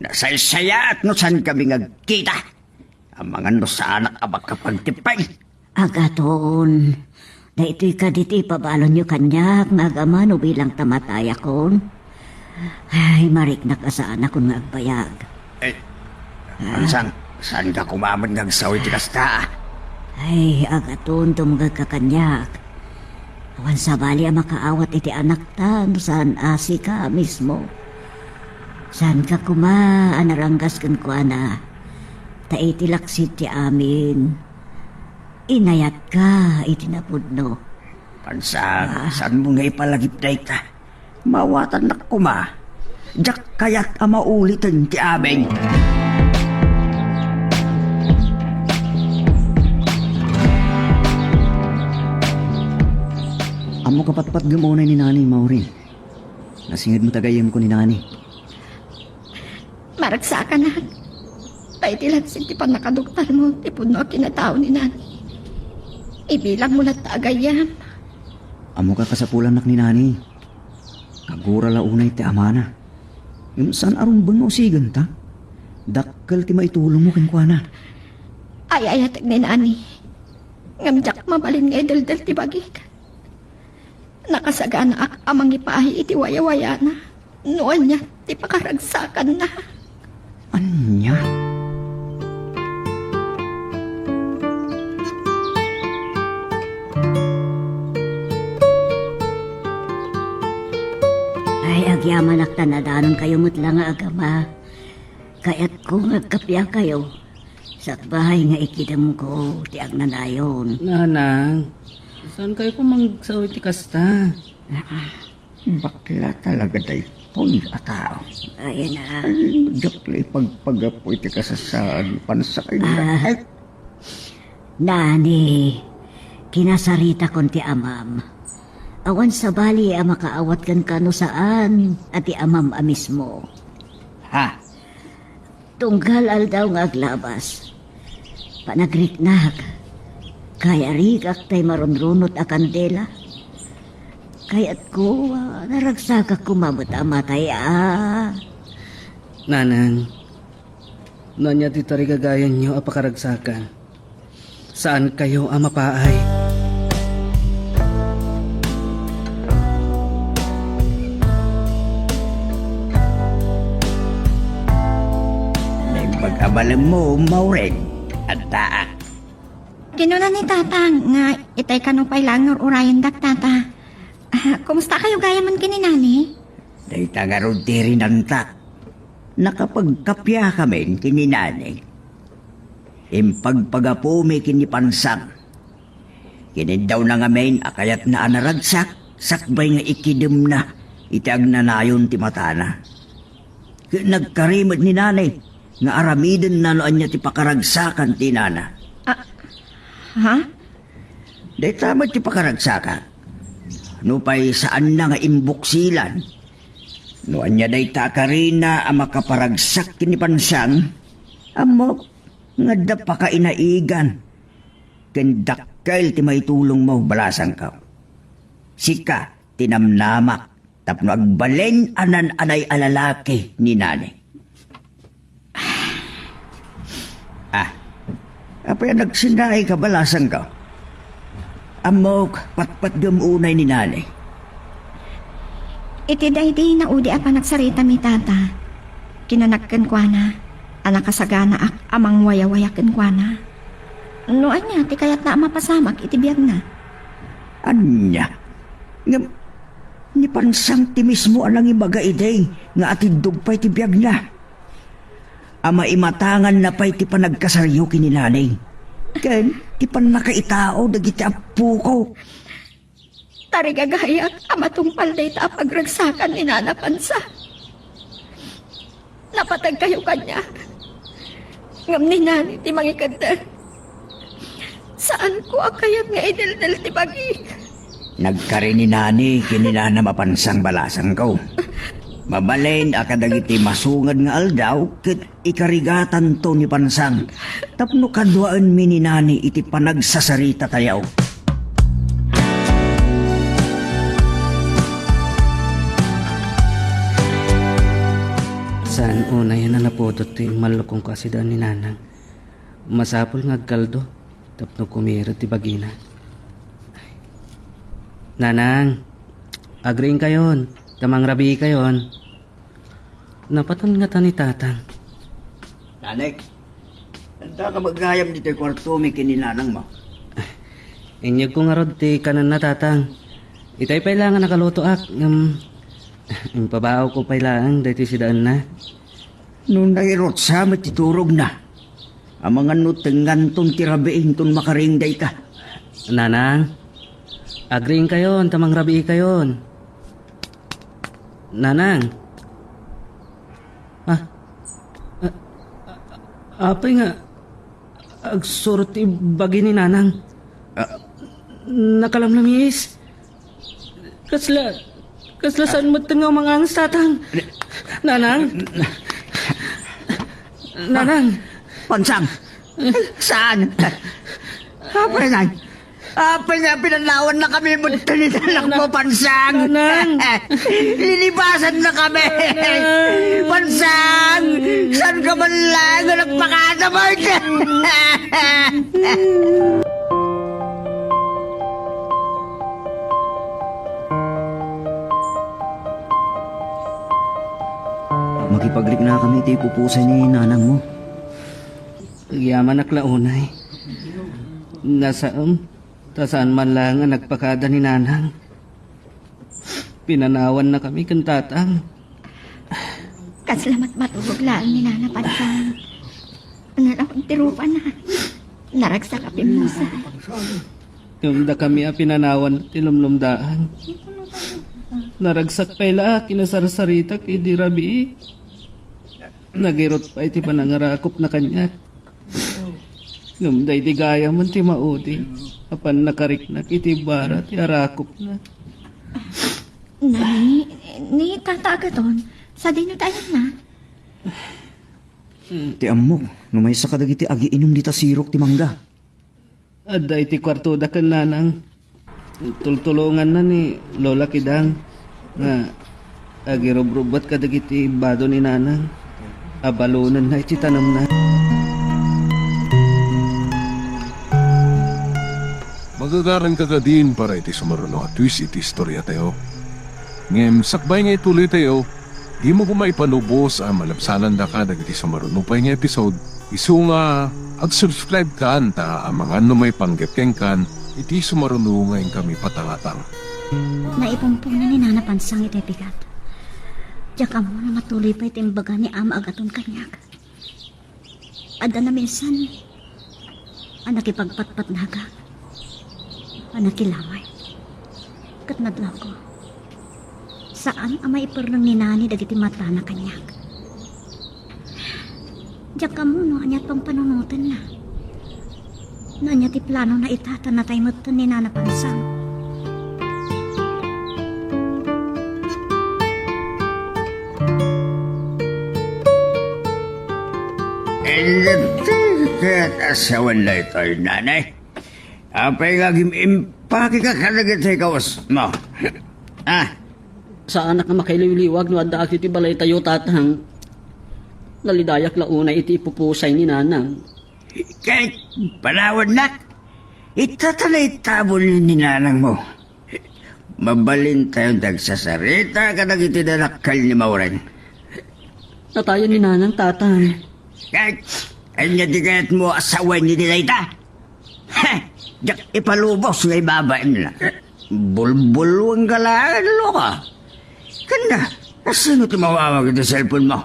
Nasaysaya at no saan kami ngagkita. Ang mga no sa anak abag kapagtipay. Agaton, na ito'y kaditi pabalon nyo kanyak nga agaman o bilang tamataya kon. Ay, marik na kasaan ako nga agbayag. Saan ka kumamad ng sawi tikas ka? Ay, agaton tumugag ka kanyak. Awan sa bali ang makaawat iti anak ta, no saan asi ka mismo. Saan ka kuma, anaranggas kan ko ana. Ta iti laksit ti amin. Inayat ka, iti napudno. Saan mo nga ipalagipday ka? Mawatan na kuma. Diyak kaya't amaulitin ti aming. Amo kapatpat gamunay ni Nani, Maureen. Nasingid mo tagayam ko ni Nani. Maragsa ka na. Paitilag sinti pa nakaduktal mo, tipod no kinatao ni Nani. Ibilang mo na tagayam. Amo ka kasapulan nak ni Nani. Kagura la unay ti amana. Yung saan arong bang mausigan ta? Dakkel ti maitulong mo kinkwana. Ay ayatag ni Nani. Ngamjak mabalin nga daldal ti bagik. Nakasagana ak amang ipahi iti waya-waya na. Noon niya, ti pakaragsakan na. Anya? Ay, agyaman ak tanadanon kayo mutla nga agama. Kaya't kung agkapya kayo, sa bahay nga ikidam ko, tiag nanayon. Nanang, saan kayo kumangsaw iti kasta? Bakla talaga day pun atao. Ayan na. Jaklay pagpagapo iti kasasaan pansakay Ah. Nani, kinasarita kon ti amam. Awan sa bali ang makaawat kan kano saan at ti amam mismo. Ha? Tunggal aldaw nga aglabas. Panagriknak. Kaya rigak tay marunrunot a kandela. Kaya't ko naragsakak kumabot ang matay Nanang, nanya ti tarigagayan nyo apakaragsakan. Saan kayo ang mapaay? Pag-abalan mo, Maureen, at taa. Kinuna ni Tata nga itay kanupay langor urayan dak Tata. Kumusta kayo gaya man kini Nani? Day tagarod ti rin ang tak. Nakapagkapya kami kininani. Impagpagapumi kinipansang. Kinidaw na ngamin akayat na anaragsak, sakbay nga ikidem na, itiag na nayon ti matana. Nagkarimad ni nanay, nga aramiden na noan niya ti pakaragsakan ti nana. Ha? Day tama ti pakaragsakan. Nupay saan na nga imbuksilan. Noan niya day takarina ang makaparagsak kinipansang, amo nga dapa ka inaigan. Kendakkel ti may tulong mo balasang ka. Sika tinamnamak tapno agbalen anan anay alalaki ni nanay. Apa yan nagsinay ka balasang ka? Amok patpat gamunay ni nanay. Iti daydi na udi apa nagsarita mi Tata. Kinanakken kwa na. Anak kasagana ak amang waya-wayaken kwa na. Noan niya, ti kayat na mapasamak iti biyag na. Anya? Nga, ni pansang ti mismo anang ibaga iday nga atidog pa'y ti biyag na. Ama imatangan na pa'y ti panagkasaryo kininanay. Ken, ti panakaitao dagiti apu ko. Tarigagayak amatungpal day ta pagragsakan ni Nana Pansa. Napatag kayo kanya. Ngam ni Nani ti mangikadal. Saan ko akayat nga idaldal ti bagi? Nagkarini nani kininana mapansang balasang ko. Mabalain akadagiti masungad nga aldaw ket ikarigatan to ni pansang. Tapno kadwaan mi ni nani iti panagsasarita tayaw. Saan una yan na napodot ti malukong kasidan ni nanang. Masapol nga agkaldo, tapno kumira ti bagina. Nanang, agring kayon, tamang rabi kayon. Napatan nga ta ni tatang. Nanek, anda ka magayam dito kwarto mi kininanang mo. Inyag ko nga rod ti kanan na tatang. Itay pailangan nakaluto ak. Ang pabao ko pailangan dahil si daan na. Nung nairot sa matiturog na. Ang mga nutengan ton tirabein ton makaringday ka. Nanang, agring kayon, tamang rabi kayon. Nanang. Apay nga, agsurti bagi ni nanang. Nakalamlamis. Kasla saan mo nga mga ang satang. Nanang. Nanang. Pansang, saan? Apa nga pinanawan na kami mo talitalak mo, Pansang? Nanang. Lilibasan na kami! Pansang! Saan ka man lang nagpakata mo? Makipaglik na kami iti pupusay ni nanang mo. Yaman aklaunay. Tasaan man lang ang nagpakada ni nanang. Pinanawan na kami kan tatang. Kasalamat matulog lang ni Nana Pansang. Narakong tirupan na. Naragsa ka pimusay. Yung da kami ang pinanawan at ilumlumdaan. Naragsak pa ila, kinasarsarita kay di rabi. Nagirot pa iti panangarakop na kanya. Ngumday di gaya man ti maudi. Apan nakariknak iti bara ti arakop na. Ni tatagaton. Sa dino tayo na. Ti amok, numay sa kadagiti agi inom dita sirok ti mangga. Adda iti kwarto da kan nanang. Tultulungan na ni Lola Kidang. Nga agirobrobat kadagiti bado ni nanang. Abalunan na iti tanam na. Magagaran ka din para iti sumaruno at twist iti istorya tayo. Ngem sakbay nga ituloy tayo, di mo kumaipanubos ang malapsanan da ka dagiti sumaruno pa nga episode. Isu nga ag-subscribe ka anta ang mga may panggepkeng kan iti sumaruno ngayon kami patangatang. Naipumpong na ni Nana Pansang iti pigat. Diyak mo na matuloy pa itimbaga ni Ama agaton kanyag. Ada na minsan, ang nakipagpatpat na haga. Ang nakilamay. Katnadlaw ko. Saan ang maiperlang ni Nani dagiti mata na kanyag. Diyak mo no, anyat pang panunutan na. Nanya ti plano na itatan na tayo ni Nana Pansang. Kahit asawan na ito yung nanay. Apay nga impaki ka kalagit sa ikawas mo. Saan ka makailiwliwag no adda iti balay tayo tatang. Nalidayak launa iti ipupusay ni nanang. Kahit panawan na, itatalay tabol ni nanang mo. Mabalin tayong dagsasarita ka nagiti dalakal ni Mauren. Natayan ni nanang tatang. Kahit anya di kaya't mo asawan ni Dilayta. Diyak ipalubos nga ibabain nila. Bulbul ang galaan, loka. Kanda, sino tumawawag ito cellphone mo?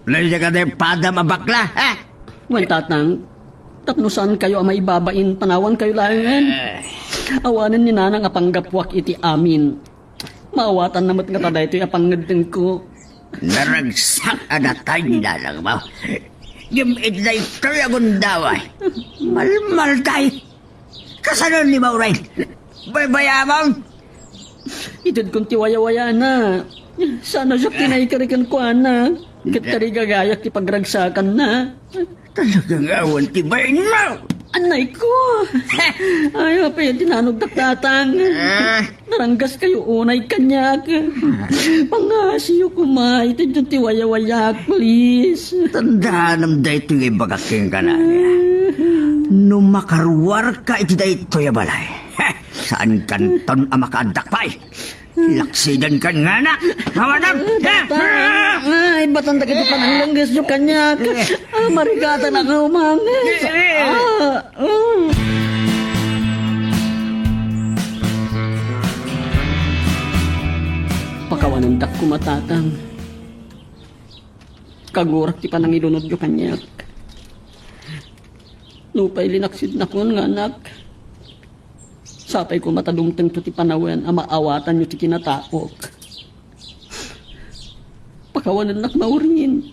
Laliya ka na yung padam abakla, ha? Wan tatang, tapno saan kayo ang maibabain, panawan kayo langan. Awanan ni nanang apanggapwak iti amin. Maawatan namat nga tada ito apangadin ko. Naragsak adatay ni nanang mo. Yung idlay to'y agundaway. Malmal tayo. Kasanon ni Mauray? Bayamang? Itod kong tiwaya-waya na. Sana siya kinaikarikan ko, anak. Katari gagayak ti pagragsakan na. Talagang awan tibayin mo! Anay ko! Ayaw pa yung tinanog tatang. Naranggas kayo unay kanyak. Pangasiyo kumay. Itod yung tiwaya-wayak, please. Tandaan ang dahito yung ibagaking ka na. Nung makarwar ka iti dahito ya balay. Saan kanton ang makaadak pa eh? Laksidan kan nga na! Mamadam! Ay, batang takit pa ng langgas yung kanyak. Marigata na ka umangis. Pakawanandak ko matatang. Kagurak ti pa nang ilunod yung kanyak. Lupay linaksid na ko nga anak. Sapay ko matadumteng to ti panawen ang maawatan nyo ti kinatapok. Pakawanan nak mauringin.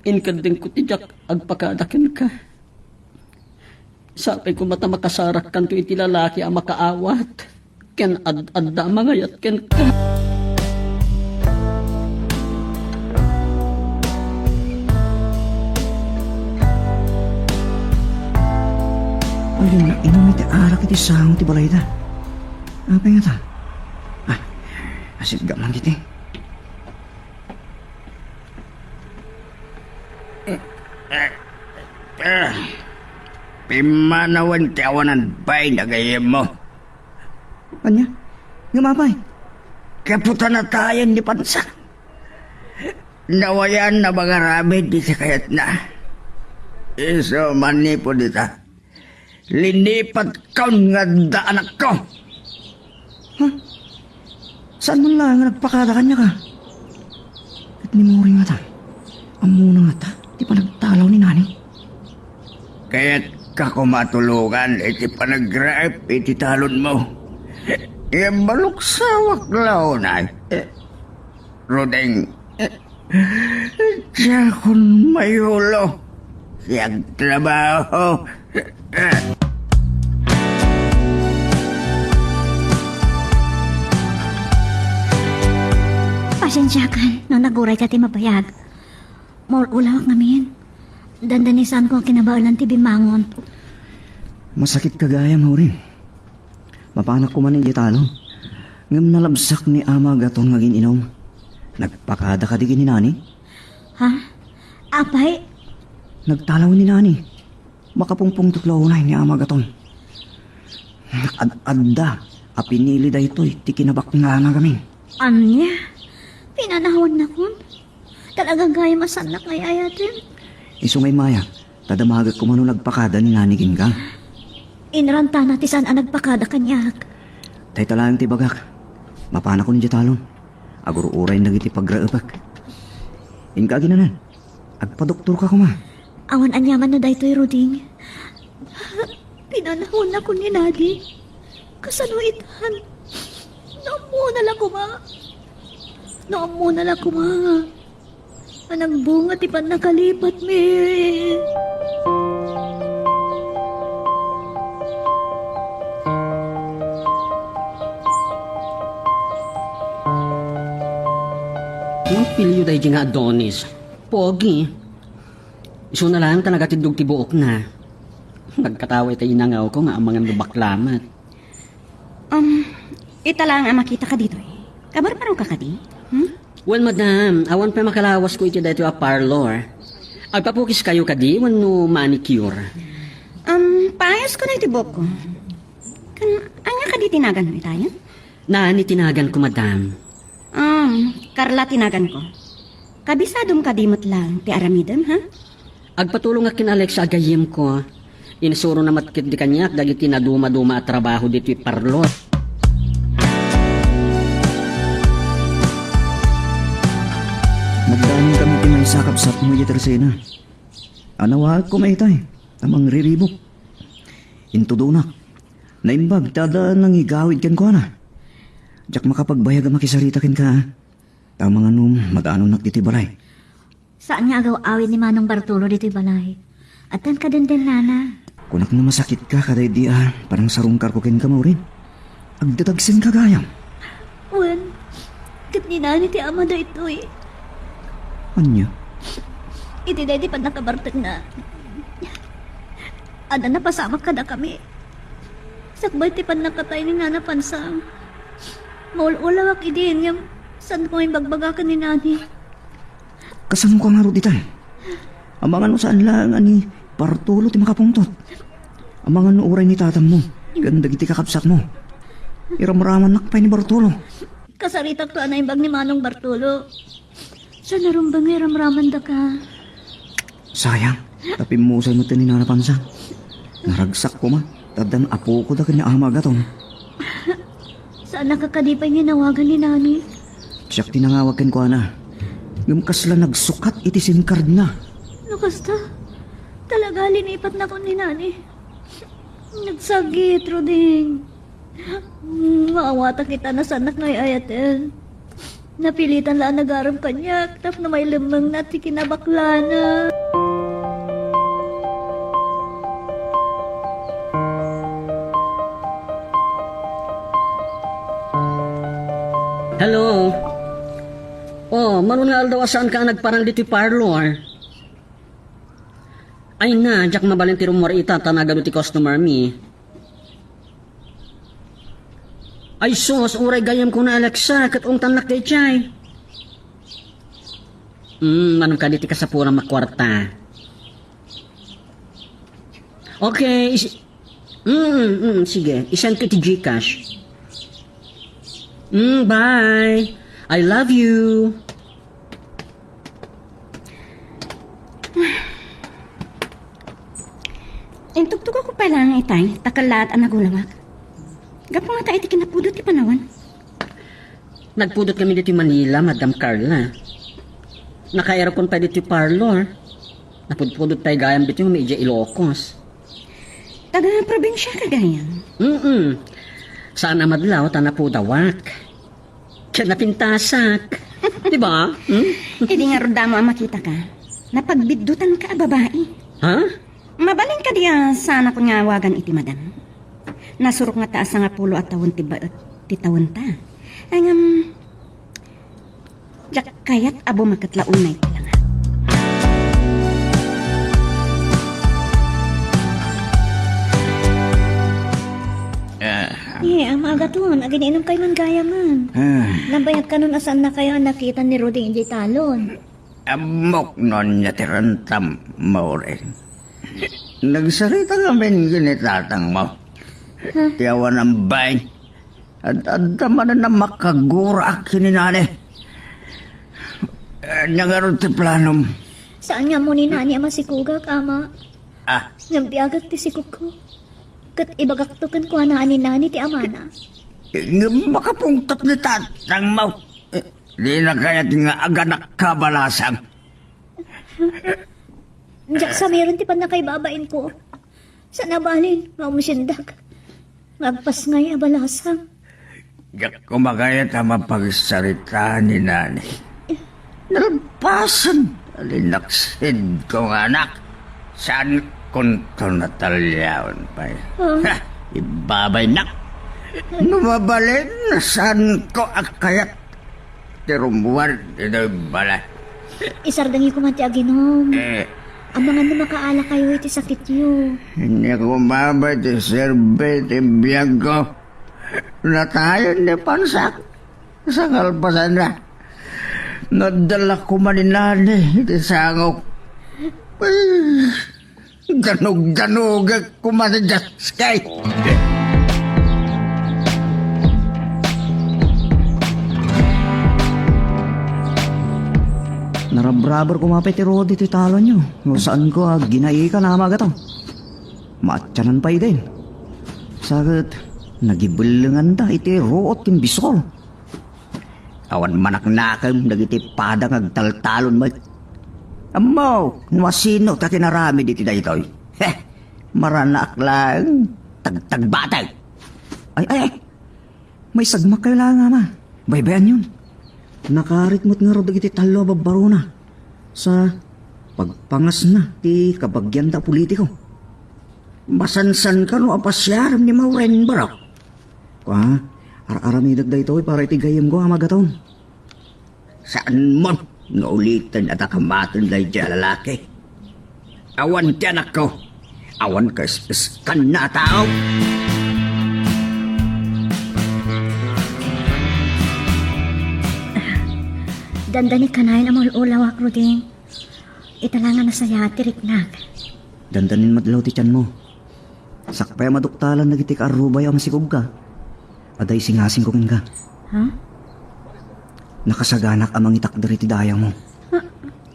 Inkadeng ko ti jak agpakadakin ka. Sapay ko mata makasarak kan to iti lalaki ang makaawat. Ken ad-adda mangayat ken ka. Ayun na, inumit arak iti sahang ti balay ta. Apa nga ta? Asit gaman kiti. Pimanawan ti awanan bay nagayem mo. Kanya? Nga mapay? Kaputan na tayan ni Pansa. Nawayan na mga rabi di sa kayat na. Iso manipo dita. Linipat kaun nga da anak ko. Saan man lang nga nagpakada kanya ka? At ni Mori nga ta. Ang muna nga ta. Di pa nagtalaw ni nani. Kaya't kakumatulugan iti panagraip iti talon mo. Baluksawa klaw na. Rodeng. Diyan kung mayulo. Siyang trabaho. Pasensya ka nung naguray ka ti mabayag. More ulawak ngamin. Dandanisan ko ang kinabaulan ti bimangon. Masakit kagaya, Maurin. Mapanak ko man yung talo. Ngam nalabsak ni ama gaton nga gininom. Nagpakada ka di ni nani. Ha? Apay? Nagtalaw ni nani. Makapungpong tuklaw na ni ama gaton. Ad-adda. Apinili da ito'y tikinabak nga na kami. Anya? Pinanahon na kun? Talagang gaya masanak ngay ayatin? Isungay maya. Tadamagat ko man nagpakada ni nani ginga. Inranta na ti saan ang nagpakada kanyak. Tay talang ti bagak. Mapana ko ni talon. Aguro-uray nagiti pagraapak. Inka ginanan. Agpadoktor ka kuma. Awan anyaman na daytoy Ruding. Pinanahon na ko ni Nadi. Kasanuitan. Naamuna lang kuma. Naamuna lang kuma. Anang bunga ti pan nakalipat me. Yung pilyo dahi nga Adonis. Pogi. Iso na lang talaga tidog ti buok na. Nagkataway tayo nangaw ko nga ang mga lubaklamat. Ita lang ang makita ka dito eh. Kabar-baro ka kadi? Well, madam, awan pa makalawas ko iti dito a parlor. Agpapukis kayo kadi, wano manicure. Paayos ko na itibok ko. Anya ka di tinagan mo tayo? Nani tinagan ko, madam. Karla tinagan ko. Kabisadong kadimot lang, ti aramidem, ha? Agpatulong akin Alex sa agayim ko. Inisuro na matkit di kanyak, dagiti na duma-duma at trabaho dito yung parlor. Nagdaming kami timay sakap-sap mo yung tersena. Anawag ko may tay. Tamang riribok. Intudunak. Naimbag, tada nang igawid kan ko na. Diyak makapagbayag ang makisarita kin ka. Tamang anong madaanon nakditi balay. Saan nga agaw awin ni Manong Bartolo dito'y balay? Atan ka din nana. Kunak na masakit ka kaday di parang sarungkar ko kin ka mo rin. agdadagsin kagayam. Wen, kat ni nani ti ama da ito eh. Anya? Iti day di pa nakabartag na. Ada na pasama kada kami. Sakbay ti pa nakatay ni nana pansang. Maululawak idin yung saan ko yung bagbagakan ni nani. Kasano ka nga ro ditay? Amangan mo saan lang ani Bartolo ti makapungtot. Amangan no uray ni tatang mo. Ganda giti kakapsat mo. Iramraman nakpay ni Bartolo. Kasaritak to anay bag ni Manong Bartolo. Sa narumbang ramraman da ka. Sayang, tapi musay mo ni Nana Pansa. Naragsak ko ma. Tadan apo ko da kanya ama gatong. Saan nakakadipay nginawagan ni nani? Siyak tinangawagan ko na. Gumkas lang nagsukat iti SIM card na. Nakasta? Talaga linipat na ko ni nani. Nagsagit, Roding. Maawata kita na sanak ngay ayatel. Napilitan lang nag-aram kanya. Tap na may lemang nati kinabakla na. Hello? Oh, marunal daw saan ka nagparang dito parlor? Ay na, jak mabalintiro mo ita tanagado ti customer mi. Ay sos, uray gayam ko na Alexa, katong tanak kay chay. Manong ka diti kasapura makwarta. Okay, sige, isend ko ti Gcash. Bye. I love you. Intugtog ako pa lang itay, takalat ang nagulawak. Gapo nga tayo iti kinapudot ti panawan. Nagpudot kami dito Manila, Madam Carla. Naka-aircon pa dito parlor. Napudpudot tayo gayam dito yung medyo Ilocos. Taga probinsya kagayam. Sana madlaw, tanapo dawak. Kaya napintasak. Diba? Hindi nga rodamo ang makita ka. Napagbidutan ka, babae. Ha? Mabalin ka diya sana ko nga wagan iti madam. Nasurok nga taas nga pulo at tawon ti tawon ta. Ang jak kayat abo makatlaon na iti lang. Ang maaga to, aginiinom kayo man gaya man. Nabayat ka nun asan na kayo nakita ni Roding di talon. Amok non niya tirantam mo rin. Nagsarita kami ginitatang mo. Tiyawan ang bay. At naman na makagura kininani. Nagaroon ti planom. Saan nga mo ni nani ama si Kugak, ama? Ah, Ngambiagat ti si Kuko. Kat ibagaktukan ko na ani nani ti amana. makapungtot ni tatang mo. Di na kaya nga aganak kabalasang. Diyak sa meron ti panakaibabain ko. Sa nabalin, mamusindak. Magpas ngay abalasang. Diyak kumakaya tama pagsarita ni nani. Nalpasan. Linaksid kong anak. Saan kunto natalyawan pa ha, ibabay nak. Numabalin saan ko akayat. Tirumuan ito bala. Isardangi ko man ti aginom. Ang mga na makaala kayo iti sakit niyo. Hindi ko mabay ti serbe ti biyag ko. Natayon ni pansak. Sa kalpasan na. Nadala ko maninani iti sangok. Ganog-ganog ko manadjas kay. Narabrabar ko mapay ti Rodi ti talo nyo. No, saan ko ginai ka na magatang. Maatsanan pa din. Sagat, nagibulangan da iti root yung bisol. Awan manak-nakam nagiti padang agtaltalon mo. Amaw, nuasino ta tinarami diti da itoy. Maranak lang, tagtagbatay. Ay, may sagmak kayo lang ama. Baybayan yun. Nakaritmot nga ro dagiti talo babaro na. Sa pagpangas na ti kabagyan da politiko. Masansan ka no apasyaram ni Mauren Barak. Ha? Ar-aramidag da ito para itigayam ko ang magaton. Saan mo? Naulitan at akamatan da dyan lalaki. Awan ti anak ko. Awan ka ispiskan na tao. Dandani kanayin ang ulawak, Roding. Italangan na saya, tiriknag. Dandanin madlaw ti tiyan mo. Sakpay maduktalan nagitik arubay ang masikog ka. Aday singasing ko ka. Ha? Nakasaganak amang itakdari ti daya mo.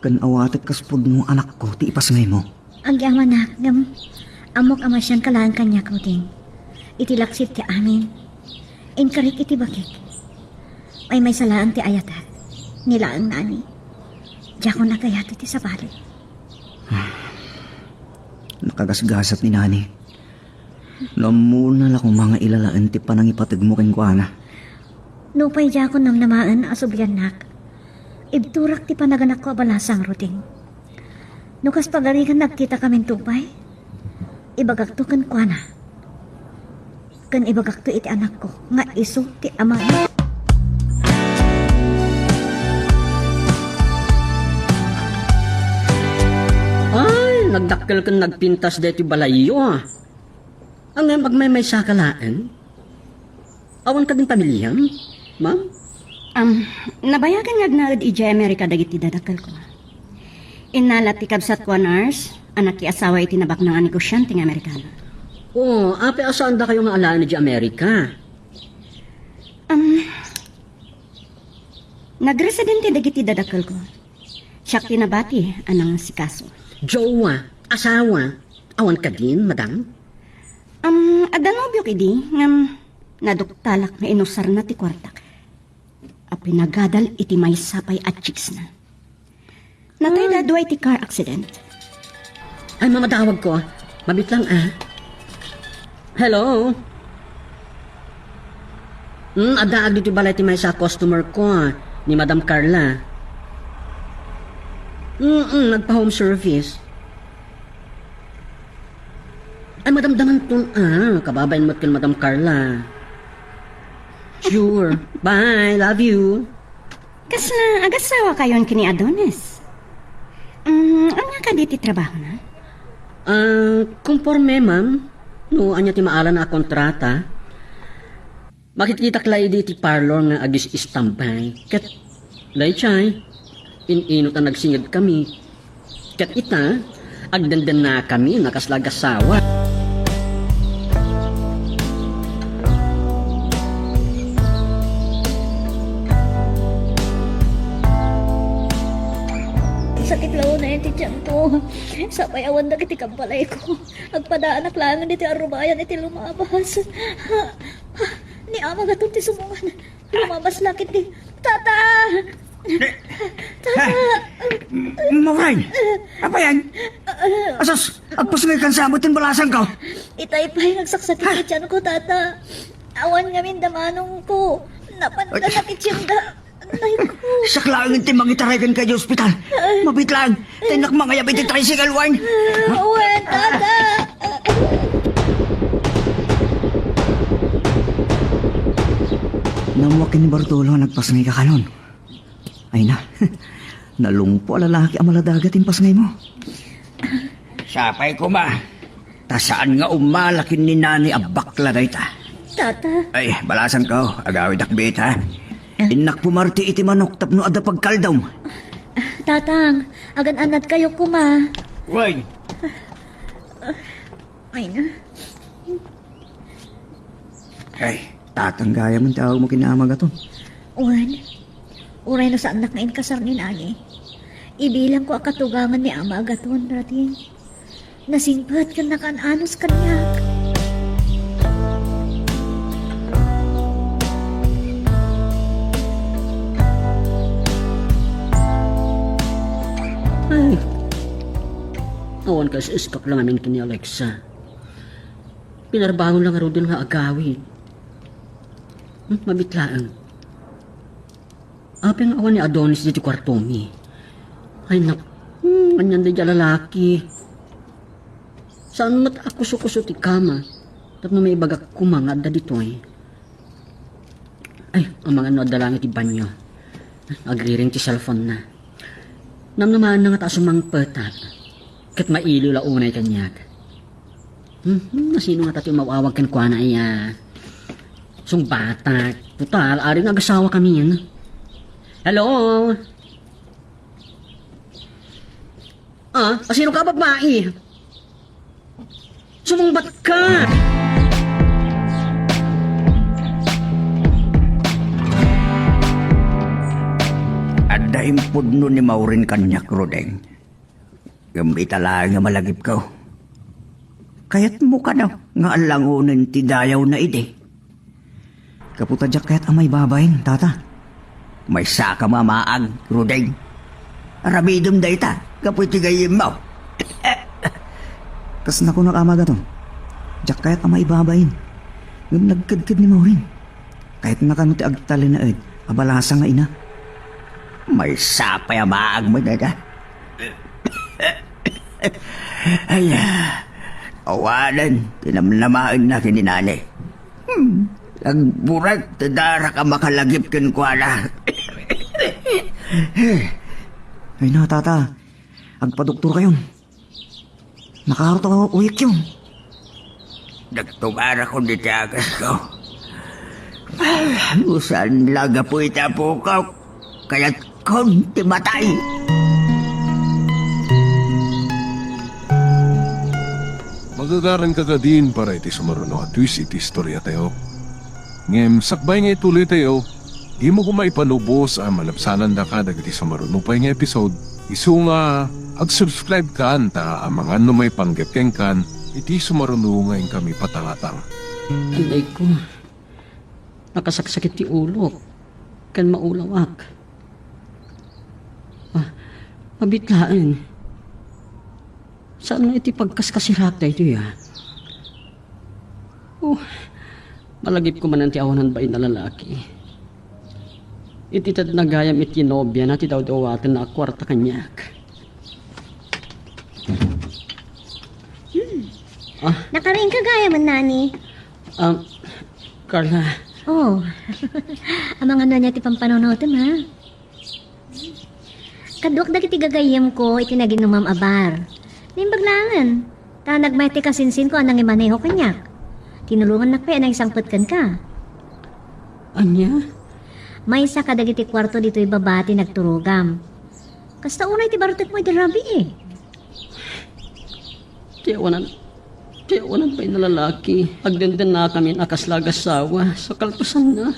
Kan awatit kaspod mo anak ko ti ipasngay mo. Ang yaman na, amok ama siyang kalaan kanya, Roding. Itilaksit ti amin. Inkarik iti bakik. May salaan ti ayatat. Nila ang nani. Diya ko nagayat iti sa balik. Nakagasgasat ni nani. Namuna la kung mga ilalaan ti panang ipatag mo ken kuana. Nupay diya ko namnamaan asubyan nak. Ibturak ti panaganak ko abalasang Roding. Nukas pagarikan nagkita kami tupay. Ibagak to kan kuana. Kan ibagak to iti anak ko. Nga iso ti ama. Ay, nagdakkel kan nagpintas deti balayo ah. Ang magmay sakalaan. Awan ka din pamilya, ma'am? Nabayagan nga agnaad iti Amerika dagiti dadakal ko. Inalat ti kabsat ko nurse, anak ki asawa iti nabak ng ani ko siyang ting Amerikano. Oo, ape asaan da kayo nga alaan di Amerika? Nagresidente dagiti dadakal ko. Siyak tinabati anang si Kaso. Jowa, asawa, awan ka din, madam? Adanobyo kidi, naduktalak nga inusar na ti kwartak. Pinagadal iti may sapay at chicks na. Natay dadway ti car accident. Ay, mamadawag ko. Mabit lang ah. Hello? Adaag dito balay ti may sa customer ko ni Madam Carla. Nagpa-home service. Ay, madamdaman tun kababayan mo kin Madam Carla. Sure. Bye. Love you. Kas na agasawa kayon kini Adonis. Anya ka diti trabaho na? Conforme, ma'am. No, anya ti maala na kontrata. Makikita klay di ti parlor nga agis istampay. Kat, lay chay, inot na nagsingid kami. Kat ita, agdandan na kami nakaslagasawa. Sa tiklaw na yung tiyan ko. Sa payawan na kiti kampalay ko. Agpadaan na klangan iti arubayan iti lumabas. Ni ama gatong ti sumungan. Lumabas lakit ni Tata! Mauray! Apa yan? Asas! Agpasungay kan sa amutin balasan ko! Itay pa'y nagsaksakin ti tiyan ko, Tata. Awan nga mindamanong ko. Napanda na kitsyanda. Nay ko. Saklaangin ti mangitaragan kayo ospital. Mabit lang. Tinak mga yabi ti tricycle wine. Awan, Tata! Namuwakin ni Bartolo nagpasngay ka kanon. Ay na, nalungpo lalaki ang maladagat yung pasngay mo. Sapay ko ma. Tasaan nga umalakin ni nani abakla na ita. Tata. Ay, balasan ko. Agawid akbit ha. Inak pumarti iti manok tapno ada pagkaldaw. Tatang, agan-anad kayo kuma. Wine. Ay na. Ay, tatanggaya mo tawag mo kinamag ato. Uwan, uray na sa anak na inkasar ni Nani. Ibilang ko ang katugangan ni Ama agaton, Rating. Nasingpat ka na kan-anos kanya. Ay, awan ka sa iskap lang amin kini Alexa. Pinarbangon lang aro din nga agawin. Mabitlaan. Apeng awan ni Adonis dito kwarto mi. Ay nak, kanyan di dyan lalaki. Saan mat ako sukuso ti kama? Tapos may bagak kumangad da dito eh. Ay, ang mga nadalang iti banyo. Agriring ti cellphone na. Namnamaan na nga taas umang petat. Kat mailo la unay kanyag. Nasino nga tati mawawag kan kwa na iya. Sung batak. Putal, ari nag-asawa kami yan. Hello? Sino ka babae? Sumungbat ka! Ada impod no ni Maurin kanyak, Rodeng. Gambita lang nga malagip ka. Kayat mo ka na nga alangunin ti dayaw na ide. Kaputadyak kayat amay babayin, tata. May saka mamaag, Rodeng. Arabidom da ita, kapoy ti gayim mo. Kas na ko nakamaga to. Diyak kayat amay babayin. Ngam nagkadkad ni Maurin. Kahit nakanuti agtali na ed, abalasa nga ina. May sapay amaag mo na ka. Ay, awalan, tinamlamaan na kininani. Agburat, tadara ka makalagip kin ko ala. Ay na, tata. Agpadoktor kayo. Nakaharot ako uyik yun. Nagtumara ko ni tiagas ko. Usan laga po itapo ko. Kaya't konti matay. Magagaran ka din para iti sumaruno at twist iti istorya tayo. Ngem sakbay nga ituloy tayo, di mo kumaipanubos ang malapsanan da ka dagiti sumaruno pa nga episode. Isu nga ag-subscribe ka anta ang mga may panggepkeng kan iti sumaruno ngayon kami patangatang. Anday ko. Nakasaksakit ti ulo. Kan maulawak. Mabitlaan. Saan mo iti pagkaskasirata ito ya? Malagip ko man ang ti awanan ba na lalaki. Iti tad nagayam iti nobya na ti daw-dawatin na kwarta kanyak. Nakaring ka gaya man, Nani. Carla, Oh, ang mga niya ti pampanonotom, ha? Kadwak dagiti gagayem ko, itinaginumam abar. Nimbaglangan, ta nagmay ti kasinsin ko anang imaneho kanyak. Tinulungan nakpe anang isangpet kan ka. anya? May isa ka dagiti kwarto dito ibabati nagturugam. Kasta unay ti barutek mo iti rabi eh. Tiyawanan pa na lalaki. Agdenden na kami nakaslagasawa. Sa kalpasan na.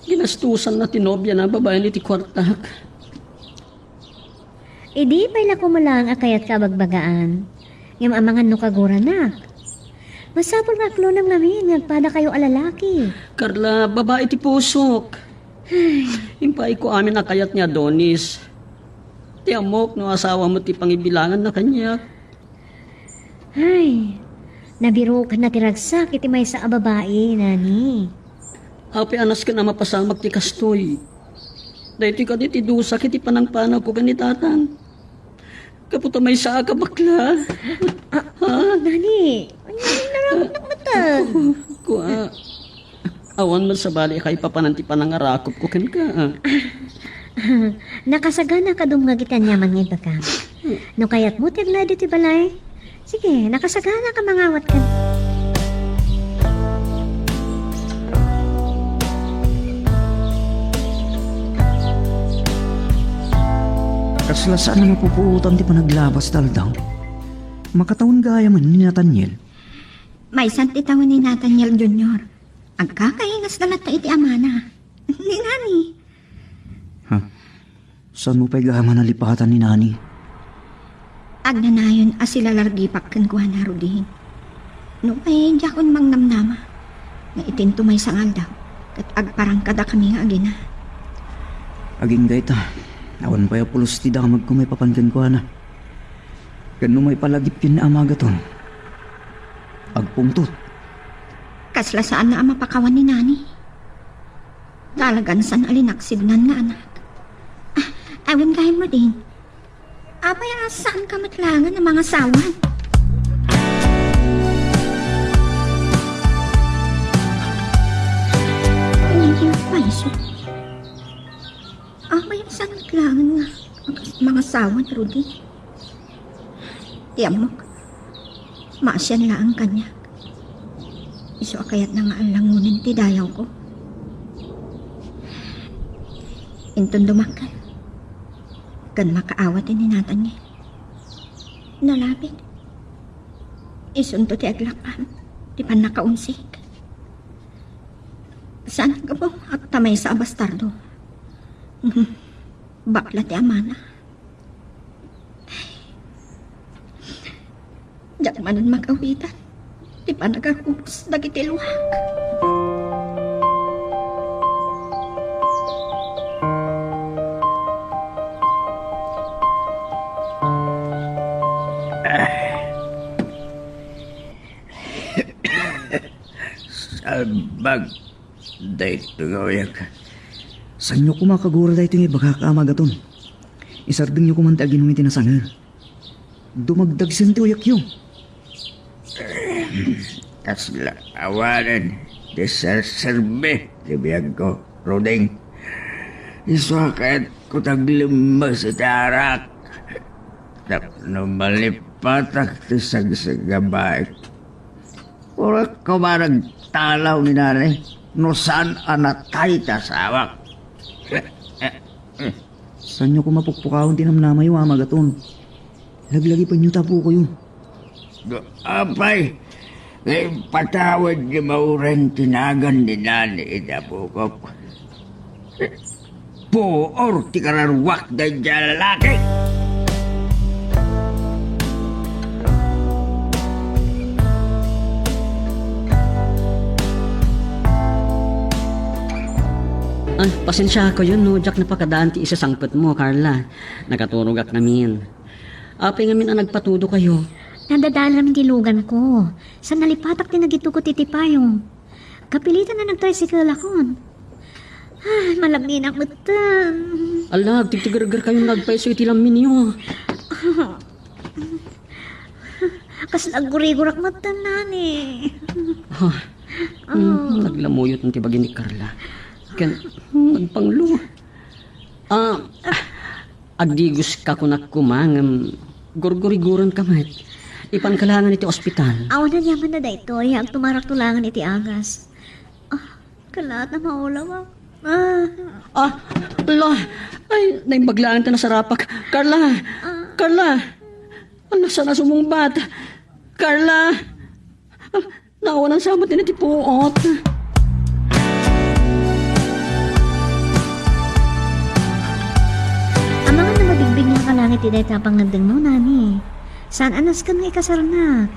Ginastusan na tinobya na babae ni ti kwartak. Idi pa'y lako mo lang akayat ka bagbagaan. Ngam amangan no kagura na. Masapol nga klonam namin, ngagpada kayo alalaki. Carla, babae ti pusok. Impay ko amin na kayat niya Donis. Ti amok no asawa mo ti pangibilangan na kanya. Ay, nabiro ka na tiragsak iti may sa babae, Nani. Api anas ka na mapasamak ti kastoy. Dahiti ka ti dusak iti panangpanaw ko ganitatan. Kaputa may saa ka bakla. Nani, ano naramot ng matag? Awan man sa bali kay papananti panangarakop ko ken ka. Nakasagana ka dumgagitan yaman ngayon baka. No kayat mo tigla diti balay. Sige, nakasagana ka mangawat ka. Kasla saan na mapupuutan ti panaglabas taldaw? Makataon gaya man ni Nathaniel. May santitawin ni Nathaniel Jr. Ang kakaingas na nata iti amana. Ni Nani. Saan mo pa'y gaman nalipatan ni Nani? Agnanayon asila largipak kan kuha na rudin. No ay jakon mang namnama. Na itinto may sangal daw. Kat agparang kada kami nga agina. Aging gayta. Awan pa'y apulos ti damag ko may papankan ko na. Gano may palagip yun na amaga ton. Agpungtot. Kasla saan na ang mapakawan ni Nani. Talagan san alinaksidnan nga anak. Awan kayo mo din. Apay saan ka matlangan ng mga sawan? Yung paiso. May isang lang nga mga sawan, Rudy. Tiyamok. Maasyan lang kanya. Iso akayat na nga ang langunin ti dayaw ko. Intun dumakan. Kan makaawat ni natan niya. Nalapit. Isunto ti aglakan. Di pa nakaunsik. Saan ka po at tamay sa abastardo? Bakla ti amana. Diyak manan magawitan. Di pa nagakubos dagiti luhak. Sabag. Dito gawayak. Saan nyo kumakagura dahito nga bagakaamagaton? Isardeng nyo kumanta ginumit na sangal. Dumagdag sin ti uyak yun. Kasla awanan. Desarserbe. Tibiyag ko. Roding. Iswakat ko taglima sa tarak. Tapno malipatak ti sagsagabay. Pura ko marag talaw ni nanay. No saan anatay tasawak. Saan nyo kumapukpukahon tinamnamay yung amagaton? Laglagi pa nyo tapo ko yun. Apay, patawad niyo mauran tinagan ni nani itapukop. Puor ti kararwak da dyan lalaki. Pasensya ko yun, no? Jack, napakadaan ti isa sangpet mo, Carla. Nakaturog ak namin. Apay ngamin ang nagpatudo kayo. Nadadaan namin tilugan ko. Sa nalipatak din nagituko titipayong. Kapilitan na nag-tricycle akon. Malagnin ang matan. Alag, tigtigargar kayong nagpaiso itilamin niyo. Kas nagurigurak matan nani. Naglamuyot ng tibagin ni Carla. Kan, nagpanglo. Agdigos ka kunak kumang, gurguriguran kamat. Ipangkalangan iti ospital. Awan na yaman na dahito, ang tumarak tulangan iti agas. Kalat na maulaw. Allah, ay, naimbaglaan ta na sa rapak. Carla, Carla, ala, sana sumungbat. Carla, naawan ang samot na tipuot. Biglang ka langit iday tapang ngandang mo, nani. Saan anas ka nga ikasarnak?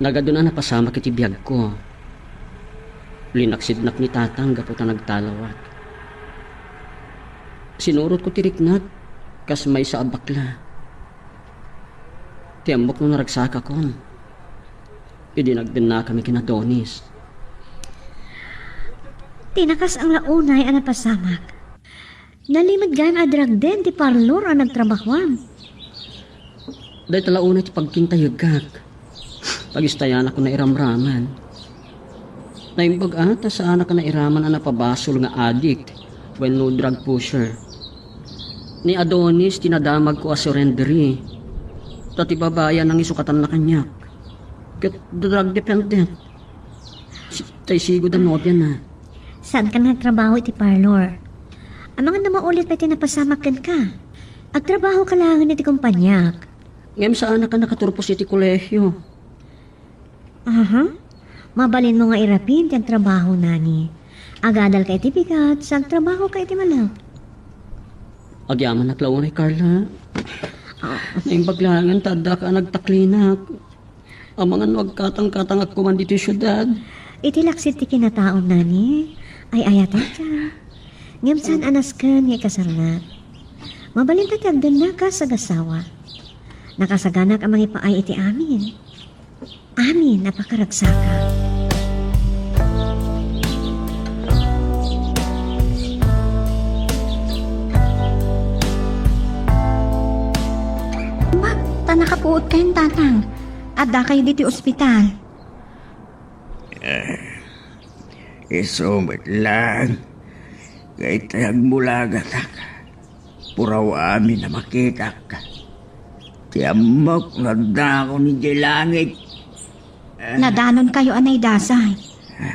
Nagaduna na pasama kiti biyag ko. Linaksidnak ni tatang gaputa nagtalawat. Sinurot ko tiriknat, kas may sa abakla. Tiyambok nung naragsaka ko. Idinagdin na kami kina Donis. Tinakas ang launay ang napasamak. Nalimad gayang adrag din, ti parlor ang nagtrabahuan. Dahil talauna ti pagkintayagak. Pagistayan ako na iramraman. Naimbag ata sa anak na iraman ang napabasol nga addict when no drug pusher. Ni Adonis tinadamag ko as surrendery. Tati babayan ang isukatan na kanyak. Kat drug dependent. Tay sigod ang nobya na. Saan ka nagtrabaho iti parlor? Ang mga namaulit pa tinapasamakan ka. Agtrabaho ka lang iti kumpanyak. Ngayon sa anak ka nakaturpos iti kolehyo. Mabalin mo nga irapin ti trabaho nani. Agadal ka iti bigat, sa trabaho ka iti malaw. Agyaman at launay, Carla. Naimbaglangan tada ka nagtaklinak. Ang mga nagkatang-katang at kuman dito syudad. Iti laksit ti kinataon nani. Ay ayatan ka. Ngam saan anas ka nga kasarnat. Mabalin ka tagdan na ka sa gasawa. Nakasaganak ang mga paay iti amin. Amin, napakaragsaka. Nakapuot kayong tatang. Adda kayo dito ospital. Isumit lang. Kahit nagmulagat ka. Puraw amin na makita ka. Tiamok na dako ni Langit. Nadanon kayo anay dasay.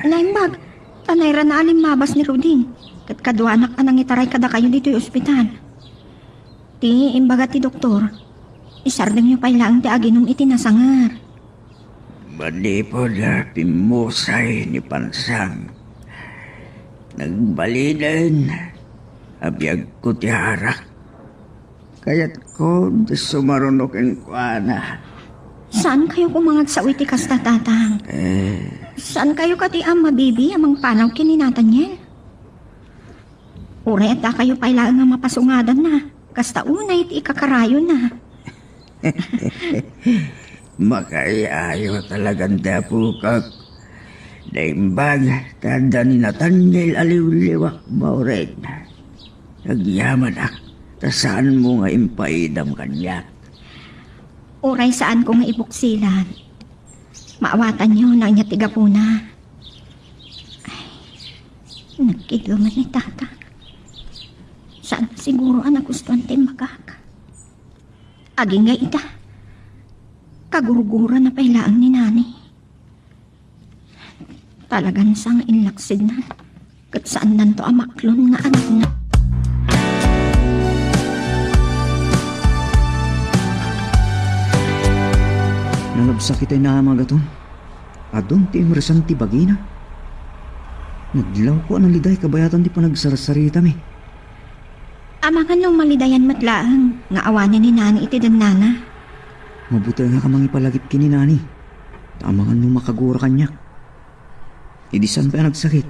Naimbag, tanay ra na alimabas ni Ruding. Kat kadwanak anang itaray kada kayo dito yung ospital. Ti imbaga ti doktor. Isardeng nyo pa ilang ti aginong itinasangar. Badi po na pimusay ni Pansang. Nagbalidan. Abiyag ko ti harak. Kaya't ko di sumarunokin ko na. Saan kayo kumangag sa uiti kasta tatang? Saan kayo kati ang mabibi amang panaw kininatan niya? Uray at kayo pa ilang nga mapasungadan na. Kasta unay iti ikakarayo na. Makayayo talagang dapukak. Daimbag, tanda ni Nathaniel aliw-liwak maured. Nagyaman ak, tasaan mo nga impaidam kanya. Uray saan ko nga ibuksilan. Maawatan niyo na inya tiga po na. Ay, nagkiduman ni tata. Saan siguro anak gusto ang timbagak? Aging nga ita. Kagurugura na pailaang ni nani. Talagang sang inlaksid na. Kat saan nanto amaklon nga anak na. Nalabsakit ay naamagaton. Adon ti imresan ti bagina. Nagdilaw ko ang liday kabayatan ti panagsarasarita mi. Amangan nung malidayan matlaang. Nga awanan ni nani iti dan nana. Mabuti nga kamang ipalagip kini nani. Tamangan nung makagura kanyak. Idisan pa nagsakit.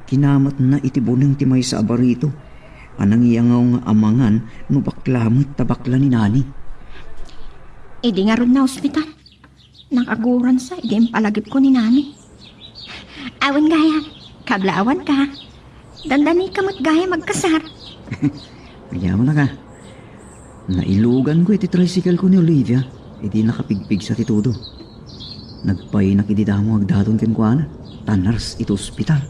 Kinamat na itibunang timay sa abarito. Anang iyangaw nga amangan no baklamot tabakla ni nani. Idi nga ron na ospital. Nakaguran sa idi ang palagip ko ni nani. Awan gaya, kablaawan ka. Dandani ka gaya magkasar. Mayaman na ka. Nailugan ko iti tricycle ko ni Olivia. Idi nakapigpig sa titudo. Nagpainak iti damo agdaton ken kuana. Tanars ito ospital.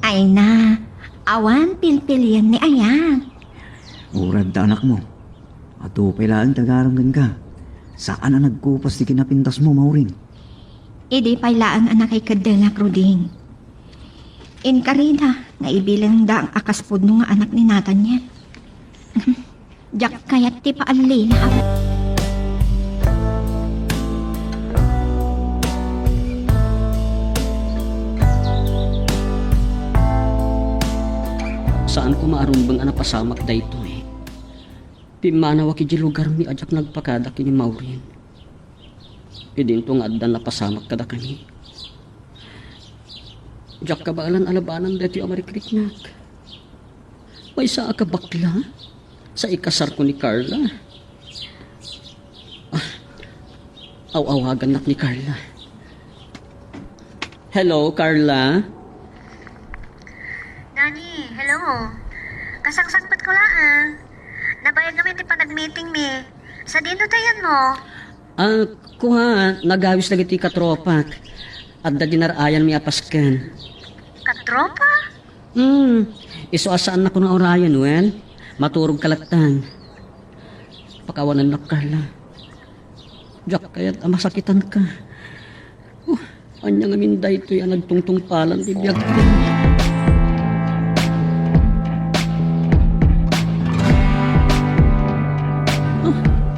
Ay na, awan pilpilian ni Ayang. Urad da anak mo. Ato pailaan tagaranggan ka. Saan na nagkupas di kinapintas mo, Mauring? Idi pailaan anak ay kadengak Ruding. In karina, nga ibilang da ang akaspod nung nga anak ni Nathan niya. Diyak kayat ti paalila. Saan ko maarumbang ana pasamak dayto eh. Pimanawa kiji lugar mi ajak nagpakada kini Maurin. Idinto nga addan na pasamak kada kani. Jak kabalan alabanan dati amarikrik-nak. May saa ka bakla sa ikasar ko ni Carla. Aw-awagan nak ni Carla. Hello, Carla? Nani, hello. Kasangsangpat ko lang. Nabayag namin ti panag-meeting mi. Sa dino tayan mo? Kuha, nagawis lagi ti katropak. At da dinarayan mi apasken. Katropa? Iso asaan na ko ng orayan, wen? Maturog kalatan. Pakawanan na Carla. Diyak kaya't masakitan ka. Anya nga minday ito yan nagtungtung palan di biyag ko.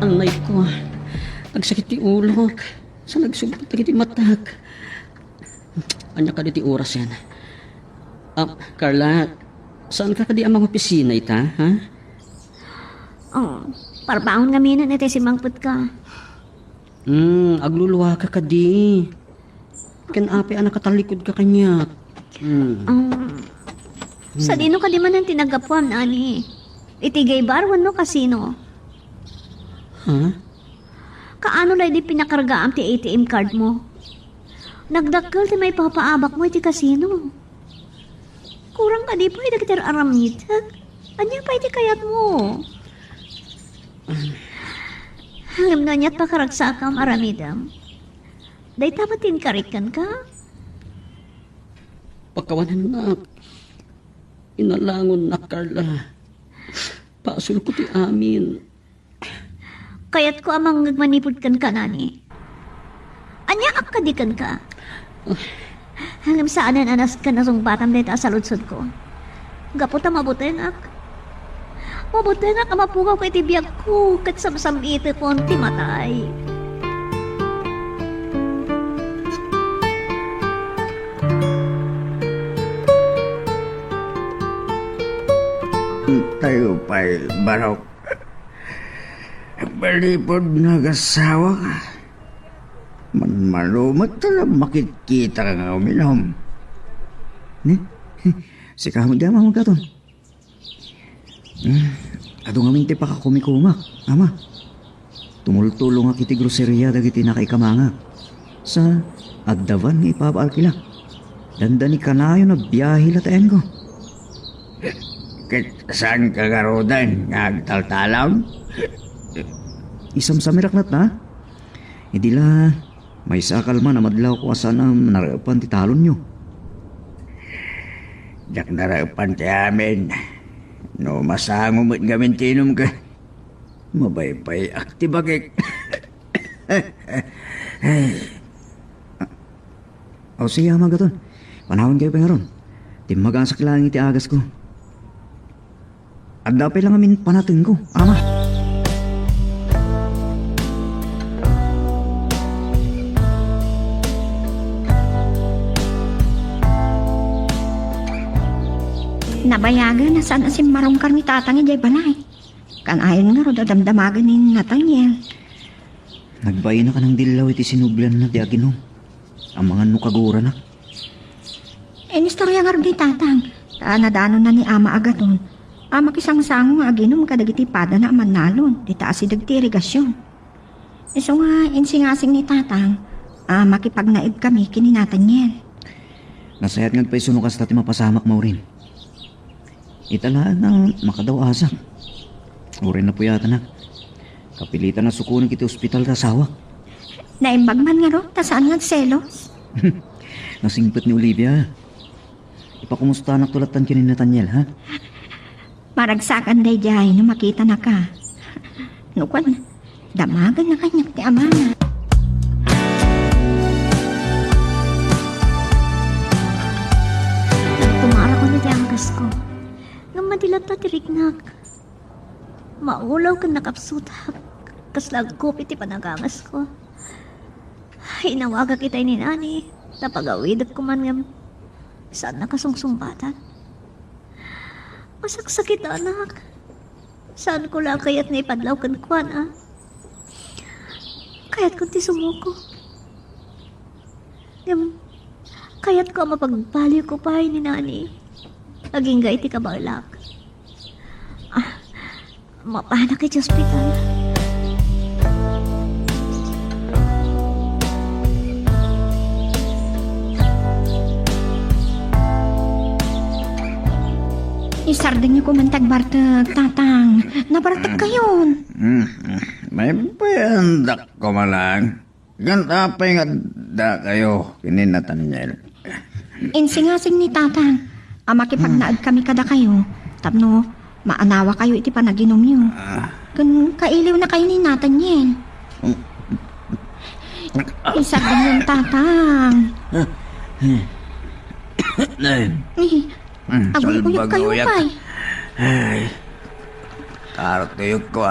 Anay ko. Nagsakit ti ulo. Sa nagsubot ti matag. Anya ka di ti oras yan. Carla, saan ka di amang opisina ita, ha? Oh, parpaon nga minan ito si Mangput ka. Agluluwa ka di. Ken api anak katalikod ka kanya. Sa dino ka di man ang tinagapuan, ani? Itigay barwan no kasino? Ha? Kaano na di pinakarga ang ti ATM card mo? Nagdakkel ti may papaabak mo iti kasino. Kurang ka di pa iti kitar aramit. Anya pa iti kayat mo? Hangam na niya't pakaragsa ka maramidam. Day tamatin karikan ka? pakawanan na. Inalangon na, Carla. Pasul ko ti amin. Kaya't ko amang nagmanipod kan ka, nani. Anya akadikan ka. Hanggang saanan anas ka na sungpatan dito sa lutsod ko. Gaputa mabutengak. Mabutengak amapukaw kay tibiyag ko kat samsam ito po ti matay. Tayo pa'y barok. Balipod nag-asawa ka. Manmalumat tala makikita ka nga uminom. Ni? Si kamo di ama magkaton. Ado nga minti pa ka kumikumak, ama. Tumultulo nga kiti groceria dagiti nakaikamanga. Sa agdavan nga ipapaal kila. Dandani kanayo na biyahe latayan ko. Saan ka garudan? Nagtaltalaw? Isam sa miraknat na. Hindi la, may sakal man na madlaw ko asan na narapan ti talon nyo. Yak narapan ti amin. No masango mo't gamin tinom ka. Mabaypay aktibagik. O siya magaton. Panahon kayo pa nga ron. Timagang sa kilangi ti agas ko. At dapay lang amin panatin ko, ama. Nabayagan na sana si Marong Karmi tatang ijay balay. Kanayon nga ro damdamagan ni Nathaniel. Nagbayi na ka ng dilaw iti sinublan na di aginom. Amangan mo kagura na. Istorya nga ro di tatang. Nadano na ni ama agaton. Ama kisang-sango nga aginom kadagiti pada na manalon. Di taas dagti irigasyon. So nga insingasing ni tatang. Makipagnaib kami kini Nathaniel. Nasayat nga pa'y sunukas tati mapasamak mo rin. Italaan ng makadaw asak. Urin na po yata na. Kapilitan na sukunin kiti ospital sa asawa. Naimbag man nga ro, tasaan nga selos. Nasingpit ni Olivia. Ipakumusta na tulatan kini Nathaniel, ha? Maragsakan day jay no makita na ka. Nukwan, damagan na kanya ti ama. Tumara ko na di angkas ko. Nga madilat na tiriknak. Maulaw ka nakapsutak. Kaslag ko piti panagangas ko. Hinawaga kita ni nani. Napagawidap ko man nga. Saan nakasungsungpatan? Masaksakit anak. Saan ko lang kaya't naipadlaw kan kwan Kaya't kung ti sumuko. Kaya't ko mapagpaliw ko pa ni nani. Aging gay ti kabalak. Mapana kay hospital. Isardeng niyo kumantag bartag, tatang. Nabartag kayon. May payandak ko malang. Ganta pa nga da kayo kini Nathaniel. Insingasing ni tatang. Makipagnaad kami kada kayo. Tapno, maanawa kayo iti panaginom niyo. Kun kailiw na kayo ni Nathaniel. Isardeng yung tatang. Aguyok kayo kay. Ay, tartuyok ko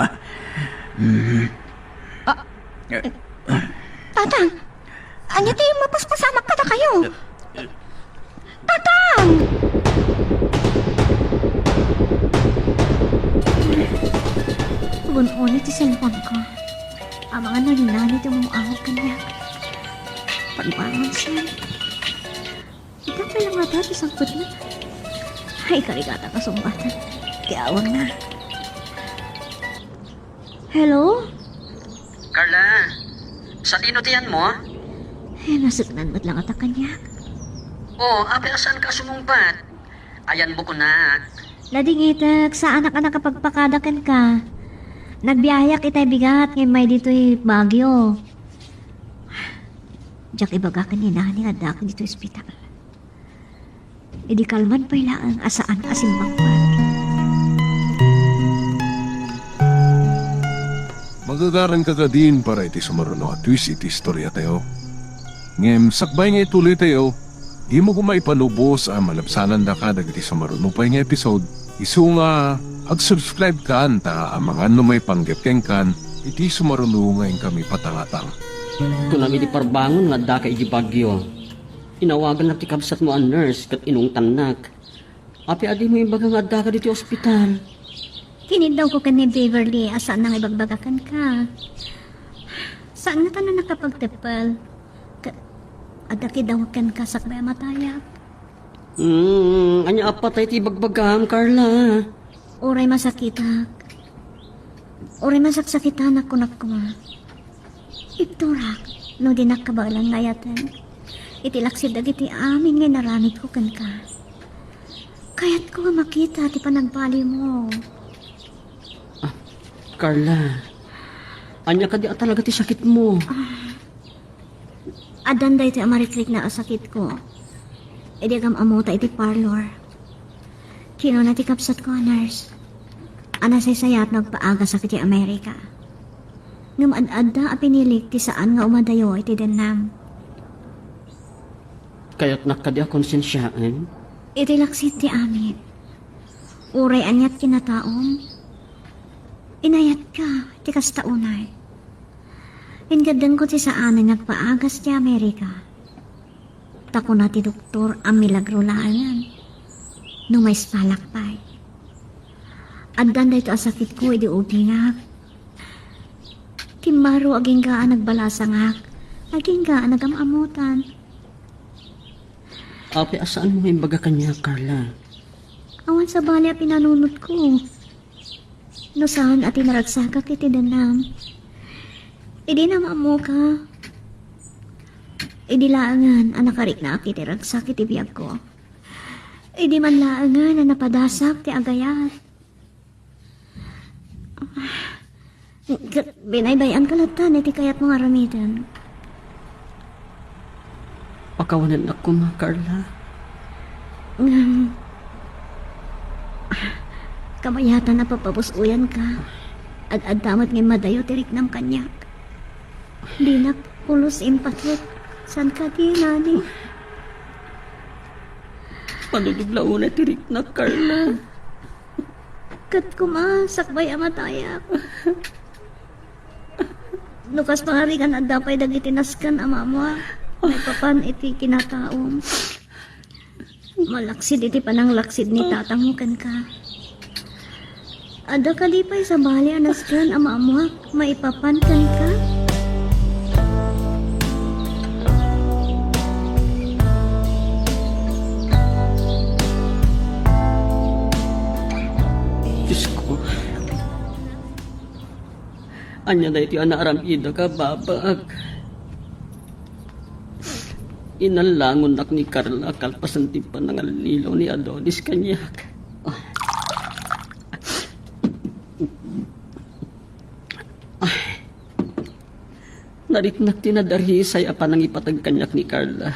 Tatang, anya tayo mapaspasamak kada kayo. Tatang! Tugon-ulit ti cellphone ko. Ang mga nalinanit yung mga awag kanya. Pagbangon siya. Ito pa lang nga dati sangkot na. Ay, karigata ka sumbatan. Tiawag na. Hello? Carla, sa dino tiyan mo? Nasagnan ba't lang ata kanya? Ape asan ka sumungpat? Ayan mo ko na. Lading itak, sa anak-anak kapagpakadakan ka. Nagbiyayak itay bigat, ngayon may dito'y Baguio. Diyak ibaga ka ni nani nga dako dito ospital. Idi kalman pa ang asaan asimbangpan. Magagaran ka din para iti sumaruno at twist iti istorya tayo. Ngem sakbay nga ituloy tayo, di mo kumaipanubos ang malapsanan da ka dagiti sumaruno pa nga episode. Isu nga ag-subscribe ka anta ang mga may panggapkeng kan iti sumaruno ngayon kami patangatang. Kung namin di parbangon nga da ka iji bagyo, inawagan na ti kabsat mo ang nurse kat inong tanak. Api adi mo yung bagang nga da ka dito ospital. Kinidaw ko ka ni Beverly, asaan nang ibagbagakan ka? Saan nga ka na nakapagtepal? Adaki daw kan ka sakbay mataya. Anya apatay ti bagbagam, Carla. Oray masakitak. Oray masaksakitan ako nakuma. Iturak, no di nakabalang ngayatan. Itilaksid dagiti amin nga naramit ko kan ka. Kaya't ko nga makita ti panagpali mo. Carla, anya ka di talaga ti sakit mo. Adan day ti amarikrik na asakit ko. Edi agam amuta iti parlor. Kino na ti kapsat ko, nurse. Anasay sayat nagpaaga sa kiti Amerika. Ngam ad-adda a pinilik ti saan nga umadayo iti denam. Kaya't nakadi konsensyaan. Iti laksit ti amin. Uray anyat kinataom. Inayat ka, ti kastaunay. Ingadang ko ti saan na nagpaagas ti Amerika. Tako na ti doktor ang milagro laanan. No may spalakpay. Addan da ito asakit ko, idi ubingak. Timaro aging kaan nagbalasangak. Aging kaan nagamamutan. Api asaan mo yung baga kanya, Carla? Awan sa bali a pinanunod ko. No saan at inaragsakak iti danam. Idi na mamu ka. Idi laangan ang nakarik na akit iragsak iti biyag ko. Idi man laangan ang napadasak ti agayat. Binaybayan kalatan iti kayat mga ramitan. Pakawanan ako ma, Carla. Kamayatan na papapusuyan ka. Ad damat ngay madayo tirik ng kanyak. Dinak pulos impakit. San ka di, nani? Panulublauna tirik na, Carla. Kat kumasakbay amatayak. Lukas pangarikan at dapay dagiti naskan amamwa. May papan iti kinataom. Malaksid iti pananglaksid ni tatangukan ka. Ada kalipay sa bali anaskan amamwa. Maipapan kan ka. Diyos ko. Anya na iti anaaramida ka, babag. Inalangon nak ni Carla kalpasan ti panangalilaw ni Adonis kanyak. Nariknak tinadarisay apan ang ipatag kanyak ni Carla.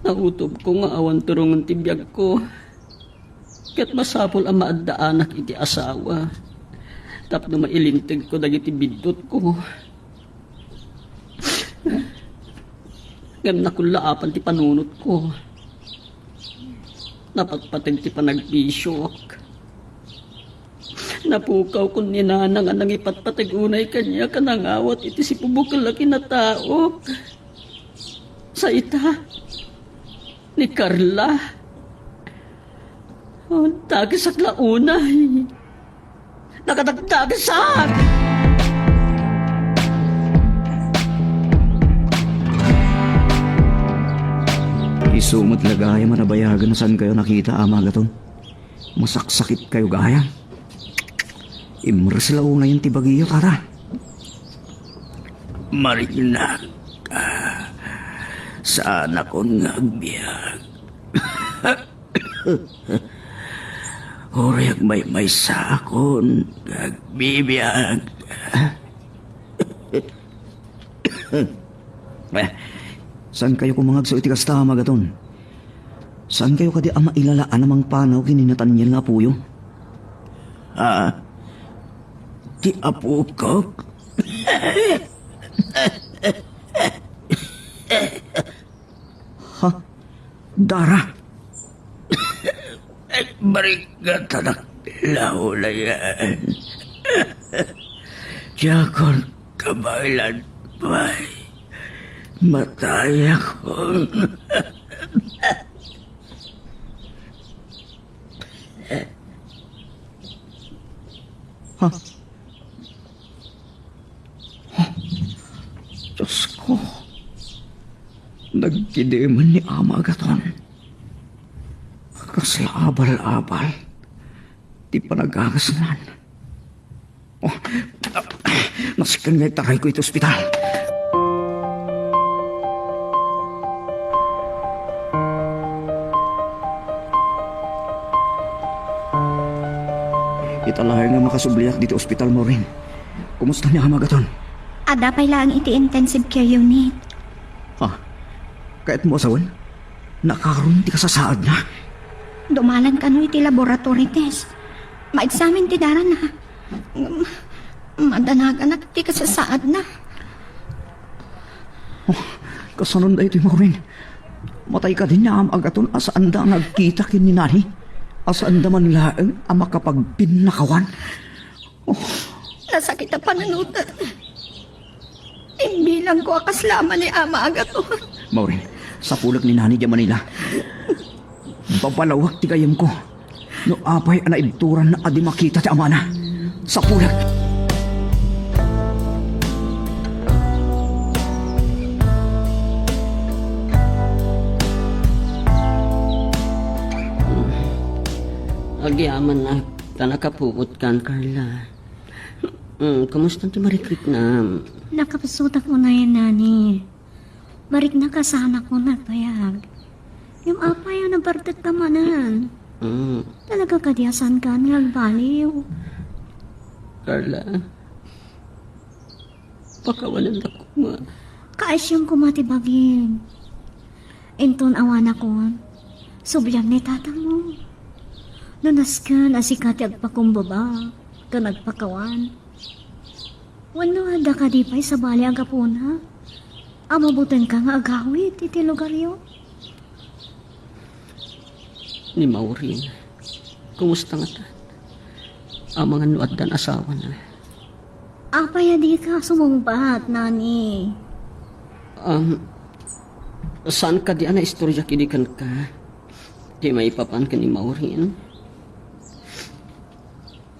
Nautob ko nga awan turungan ti biyag ko. Kat masapol ang maaddaanak iti asawa. Tapno mailintig ko dagiti bidot ko. Ngam nakulaapan ti panunot ko. Napatpatag ti panagbisyok. Napukaw kun ni nanang anang ipatpatag unay kanya kanangawat iti si pubukal laki na tao. Sa ita ni Carla. Oh, tagisak la unay. Nakatagtagisak! Isumot la gaya manabayagan na saan kayo nakita amagaton. Masaksakit kayo gaya. Imres la una yung tibagiyo tara. Marinak, saan ako ngagbiyak? Orek may sakon, gagbibiyag. Saan kayo kumangag sa itikas tama gaton? Saan kayo kadi ang mailalaan namang panaw kini Nathaniel nga puyo? Ti apo ko. Ha? Dara? Barikat anak laula yan. Jakon kabailan pa'y matay ako. Ha? Diyos ko. Nagkidiman ni Ama Agaton. Kasi abal-abal. Di pa nagagasnan. Oh, nasikan nga itaray ko ito ospital. Italahay nga makasubliak dito ospital mo rin. Kumusta ni Ama Agaton? Ada pa lang iti intensive care unit. Ha? Kahit mo asawan? Nakaroon ti kasasaad na. Dumalan ka no iti laboratory test. Ma-examine ti dara na. Madanagan na ti kasasaad na. Oh, kasanon da ito yung Maureen. Matay ka din niya Ama Agaton asaan da nagkita kin ni Nani. Asaan da man laeng ang makapagpinakawan. Nasakit ang pananutan. Imbilang ko akaslama ni Ama Agaton. Maureen, sa pulag ni Nani di Manila. Babalawak ti gayam ko. No apay ana ibturan na adi makita ti amana. Sa pulag. Agyaman na, tanakapukot kan, Carla. Kamusta ti marikrik na? Nakapasutak mo na yan, Nani. Marik na kasana ko nagpayag. Yung apay ang nabartat ka manan. Talaga kadiyasan ka nagbaliw. Carla, pakawalan ako nga. Kaasyong kumatibagin. Inton awan ako. Subyang ni tatang mo. Nunas ka na si Kati agpakumbaba. Ka nagpakawan. Wano handa ka di pa'y sa bali ang kapuna. Amabutan ka nga agawit iti lugaryo. Ni Maureen, kumusta nga ta? Ang mga nuad dan asawa na. Apay di ka sumumbat, Nani. Saan ka di ana istorya kinikan ka? Di may ipapan ka ni Maureen?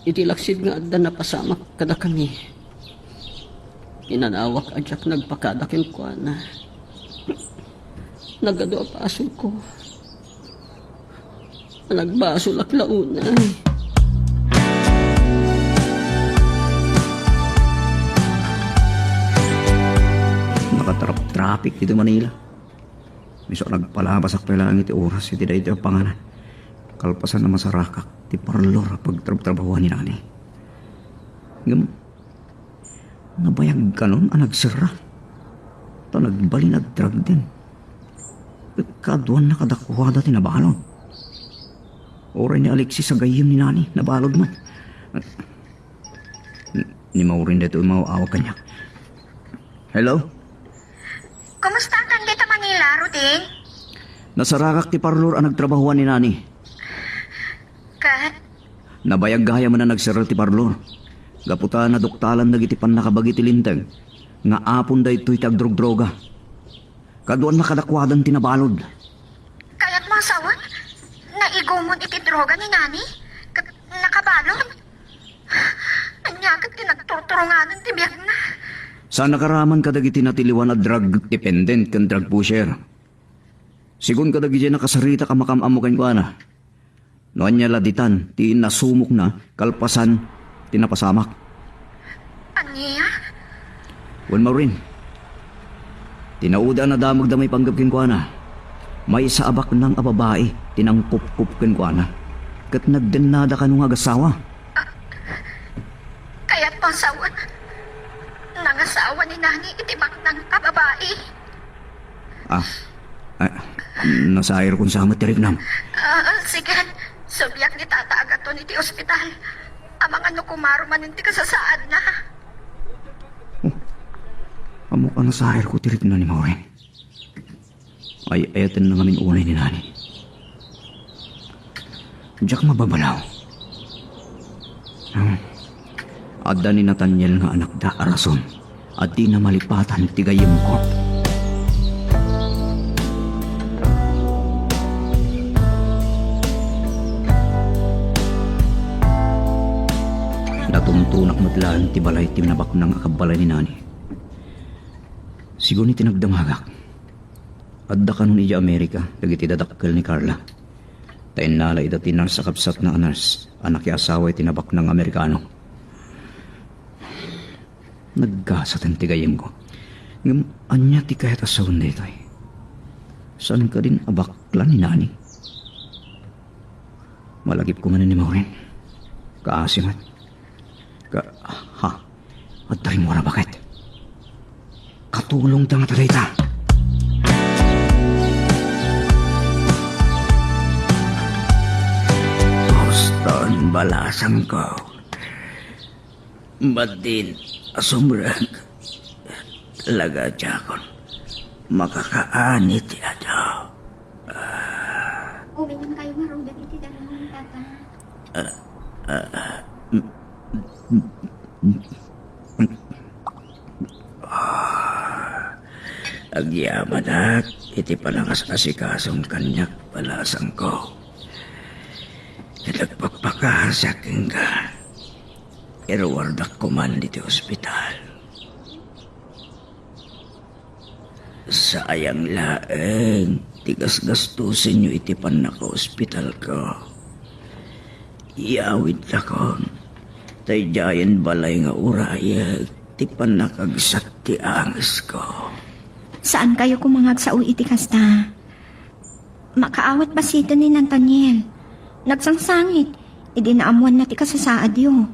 Iti laksid nga adda napasamak kada kami. Inanawak adyak nagpakadakin ko na. Nagado apasol ko. Nagbasol ak launa. Nakatarap-traffic dito Manila. Miso nagpalabas ak pala ang iti oras iti da iti panganan. Kalpasan na masarakak ti parlor pagtrabahuan ni Nani. Ngam, nabayag ka nun ang nagsira. Ito nagbali nagdrag din. Kaduan na kadakwada tinabalon. Oray ni Alexis sa gayim ni Nani, nabalod man. Ni Maureen dito mauawag kanya. Hello? Kumusta ang dito Manila, Ruding? Nasarakak ti parlor ang nagtrabahuan ni Nani. Kat? Nabayag gaya man na nagsiral ti parlor. Gaputa na duktalan nagitipan nakabagi ti linteng. Nga apon da ito'y tagdrog-droga. Kaduan na kadakwadan tinabalod. Kaya't mo asawan? Naigumon iti droga ni Nani? Nakabalon? Anyagat tinagturturunganan ti biyak na. Sa nakaraman kadagiti natiliwan na drug dependent kan drug pusher. Sigun kadagiti nakasarita ka makamamukan ko ana. Noan niya laditan, ti nasumok na, kalpasan, tinapasamak. Aniya? Wan Maureen, tinauda na damag damay panggapkin ko ana. May saabak ng ababae, tinangkup-kupkin ko ana. Kat nagdenada ka nung agasawa. Kaya't mo asawan? Nangasawa ni Nani itibak ng kababae. Nasayar kung sama tiriknam. Sige, subyak ni tata agad to ni ti ospital. Amang ano kumaro man ti kasasaad na. Amo ka nasayar ko tiriknam ni Maureen. Ay ayatan na ngamin unay ni nani. Diyak mababalaw. Adda ni Nathaniel nga anak da arason at di na malipatan tigayim ko. Natuntunak matlaan ti balay ti nabak ng akabalay ni nani. Sigo ni tinagdamagak. Adda kanon iya Amerika dagiti dadakkel ni Carla. Tayin nalay dati nars sa kapsat na nars anak ya asawa tinabak ng Amerikano. Naggasat ang tigayim ko. Ngam anya ti kahit asawan dito ay. Saan ka din abaklan ni nani? Malagip ko man ni Maureen. Kaasimat. At tayo mo na bakit? Katulong tanga talayta. Boston balasang ko. Batin asumrag. Laga jakon. Makakaanit yato. Uwi man kayo nga ron dati dahil ni tata. Agyaman at iti palangas asikasong kanyak palasang ko. Nagpagpakasaking ka. Iruwardak ko man dito ospital. Sayang laeng, tigas gastusin nyo iti panaka-ospital ko. Iawid lakon, tay jayan balay nga urayag, ti panakagsat ti angis ko. Saan kayo kumangag sa iti kasta? Makaawat ba sita ni Nathaniel? Nagsangsangit, idinaamuan na ti kasasaad yo.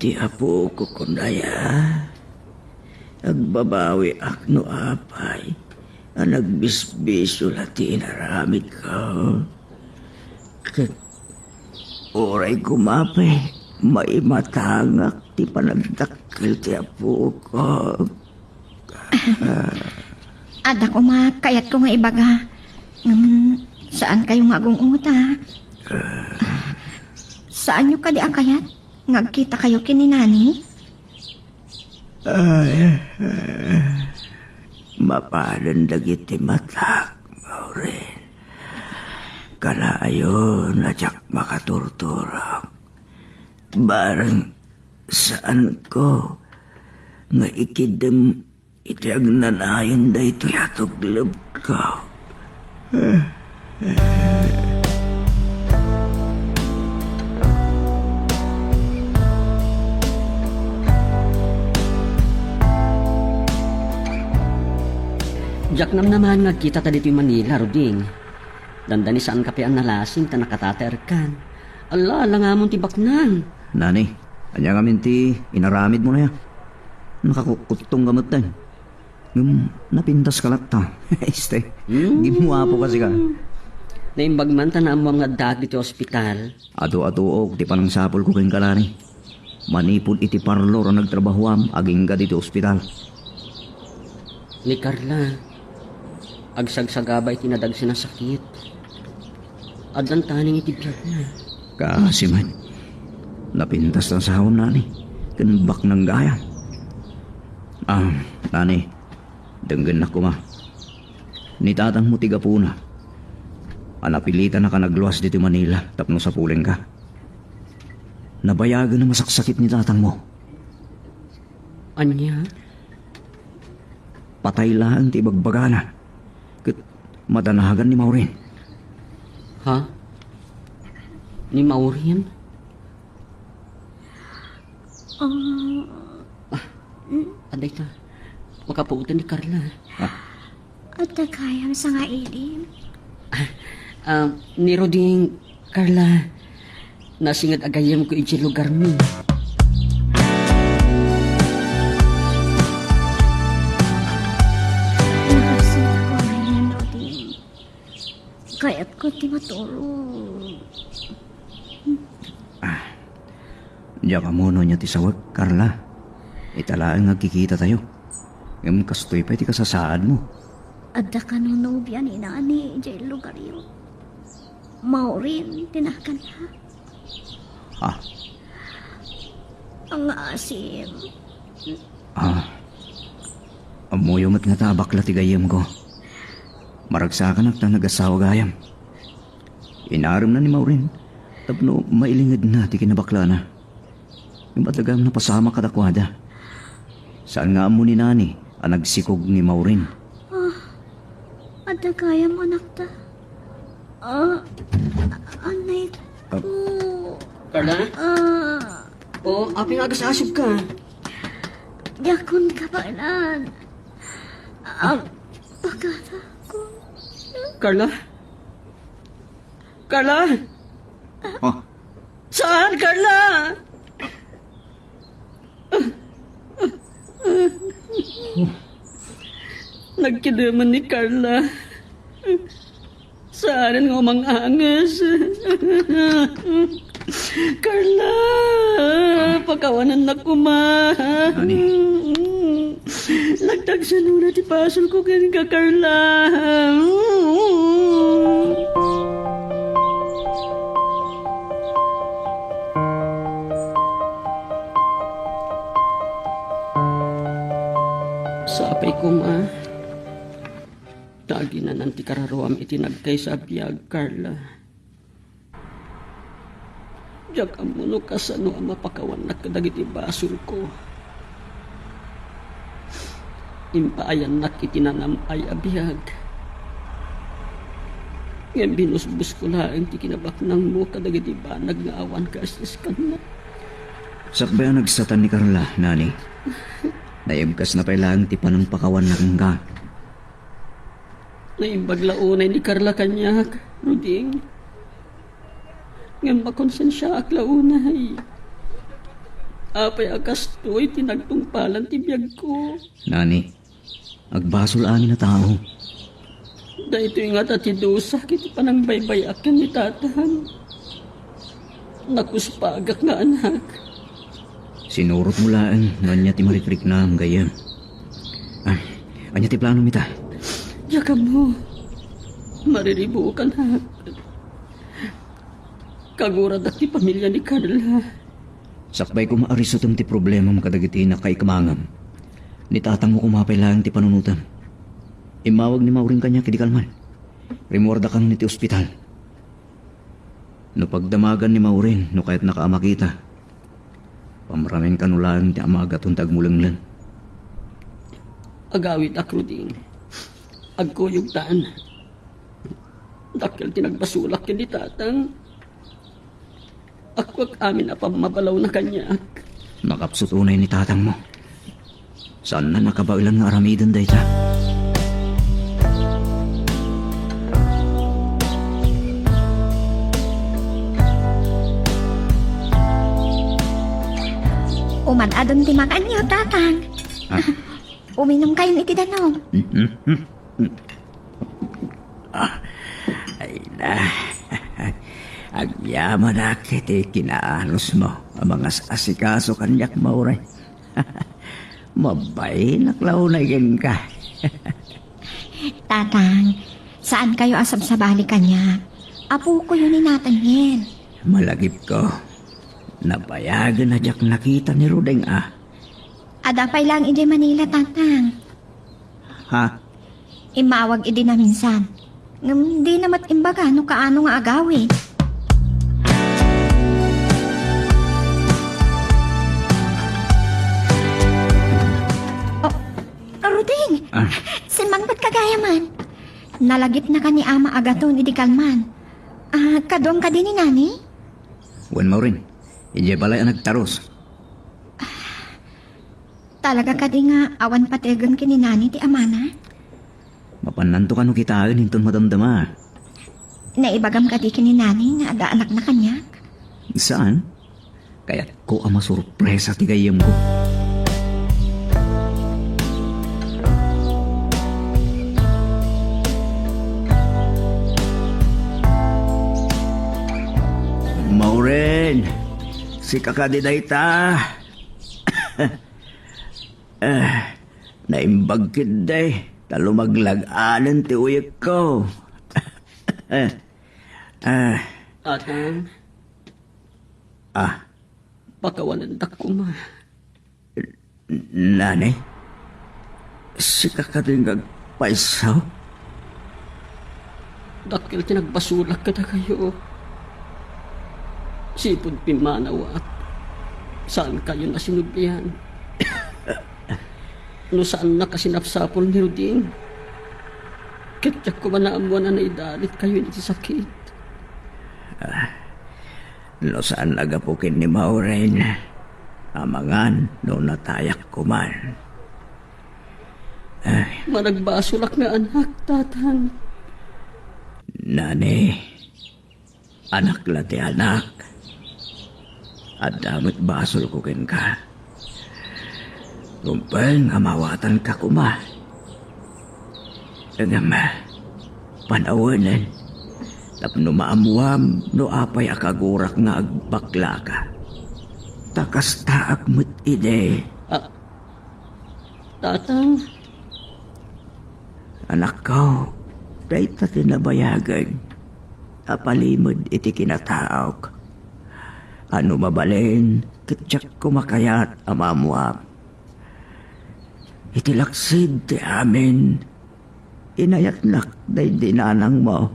Ti apo ko kundaya. Agbabawi akno apay. Ang nagbisbiso lati inaramid ko. Oray kumapay. May matangak ti panagdakil ti apo ko. Ada ko kayat ko nga ibaga. Saan kayo nga agunguta? Saan nyo kadi akayat? Ngagkita kayo kininani? Mapalandag iti matak, Maureen. Kalayo na jak makaturturok. Barang saan ko nga ikidem iti agnanayon da ito yatuglab ko. Jak naman nagkita ta dito Manila, Ruding. Dandani saan kapian nalasing ta nakataterkan. Ala, langamon ti baknan. Nani, anya ngamin ti inaramid mo na ya. Nakakutong gamot din. Yung napintas ka ta. Este, gimuwapo kasi ka. Naimbag man ta na amang nga dag dito ospital. Ato-ato ti panang sapol ko kayong kalani. Manipod iti parlor ang nagtrabahuam aging ka dito ospital. Ni Carla, agsagsagabay tinadag sinasakit. Adlan taning iti blood na. Kasi man, napintas ng sahom nani. Kanbak ng gaya. Nani, denggan na ko ma. Nitatang mo tiga po na. Anapilitan na ka nagluwas dito Manila tapno sa puling ka. Nabayagan na masaksakit ni tatang mo. Anya? Patay lang ti bagbagana. Kat madanahagan ni Maureen. Ha? Ni Maureen? Aday ta. Makapuutan ni Carla. At kayam sa nga ilim. Ni Roding, Carla, nasingad agayam ko iti lugar mo. Nakasin ako ngayon, Roding. ti matulog. Diya ka muna niya ti sawag, Carla. Italaan nga kikita tayo. Ngam kastoy pa iti kasasaad mo. Adda ka no nobya ni nani ijay lugar yun. Maurin, tinakan ha. Ah, Ang asim. Amuyong at nga tabakla ti gayam ko. Maragsakan at na nagasawa gayam. Inaram na ni Maureen. Tapno mailingid na ti kinabakla na. Yung matagam na pasama kadakwada. Saan nga mo ni nani ang nagsikog ni Maureen? Adda kaya mo anak ta. Anay ko. Carla? Ah, O, aping agas-asib ka. yakon ka ba ilan? Pagkata ko. Carla? Carla? Oh, Saan, Carla? Nagkidaman ni Carla. Saan nga mangangas? Carla, pagkawanan na kuma. Nani? Nagtagsan na ti pasol ko kanin ka, Carla. Sapay ko ma. Tagi na nanti kararuam itinagkay sa biyag, Carla. Diyak amuno kasano ang mapakawan na kadagiti basol ko. Impaayan na kitinanampay abiyag. Ngayon binusbus ko lang ti kinabaknang mo kadagiti banag nga awan ka asas ka na. sakbay ang nagsatan ni Carla, nani. Naibkas na pailang ti pakawan na ka. Naimbaglaunay ni Carla kanyak, Ruding. Ngayon makonsensya ak launay. Apay akas to'y tinagtungpalan ti biyag ko. Nani, agbasol ani na tao. Dahito yung nga ti dosa, kiti pa nang baybay akin ni tatahan. Nakuspagak nga anak. Sinurot mo laan, nanya ti marikrik na ang gayam. Anya ti plano mita? Yaka mo, mariribukan ha. Kagurad at ti pamilya ni Carla. Sakbay ko maarisot ti problema mo kadagiti na kay kamangam. Ni tatang mo kumapay lang ti panunutan. Imawag ni Maureen kanya kidikalman. Rimorda kang niti ospital. No pagdamagan ni Maureen, no kahit nakaamakita. Pamramin kanulaan ti amagaton tagmulanglan. Agawit akruding. Agkuyog taan. Dakil tinagbasulak kini tatang. Ako amin na pamabalaw na kanyak. Makapsot unay ni tatang mo. Saan na nakabailan nga aramidan dayta? Umadadon ti makanyo, tatang. Uminom kayo ni tidanong. Ay na. Agyaman na kiti kinaanos mo ang mga asikaso kanyak mauray. Mabay naklaw na yan ka. Tatang, saan kayo asab sa balik kanya? Apo ko yun ni Nathaniel. Malagip ko. Napayagan na jak nakita ni Rudeng Adapay lang idi Manila, tatang. Ha? Imawag idi na minsan. Ngam di namat imbaga no kaano nga agawin. Oh, Ruding! Simang ba't kagaya man? Nalagip na ka ni Ama Agaton idi kalman. Kadong ka din ni Nani? Wan Maureen, hindi balay ang nagtaros. Talaga ka di nga awan pategan kini Nani ti Amana? Mapananto ka no kitaan hinton madamdama. Naibagam ka di kini Nani nga ada anak na kanya? Saan? Kaya ko ang masurpresa ti gayam ko. si kakadidayta. Naimbag day, talumaglag-anan ti uyag ko. Tatang, Ah, pakawanan da ko ma. nanay? Si kakadingag paisaw? Dakil tinagbasulak ka na kayo. Sipod pimanaw at saan kayo nasinubihan? No saan nakasinapsapol ni Ruding? Kityak ko ba naamuan na naidalit kayo ni sakit? No saan nagapukin ni Maureen? Amangan no natayak ko man. Managbasulak nga anak, tatang. Nani, anak lati anak. At damit basol ko kin ka. Lumpeng amawatan ka kuma. Ngam, panawanan. Tapno maamuam no apay akagurak nga agbakla ka. Takas taak mo't ide. Tatang, Anak ko, dahil ta tinabayagan. Apalimod iti kinataok. Ano mabalin, kitsak kumakayat amamuam. Iti laksid ti amin. Inayat nak day dinanang mo.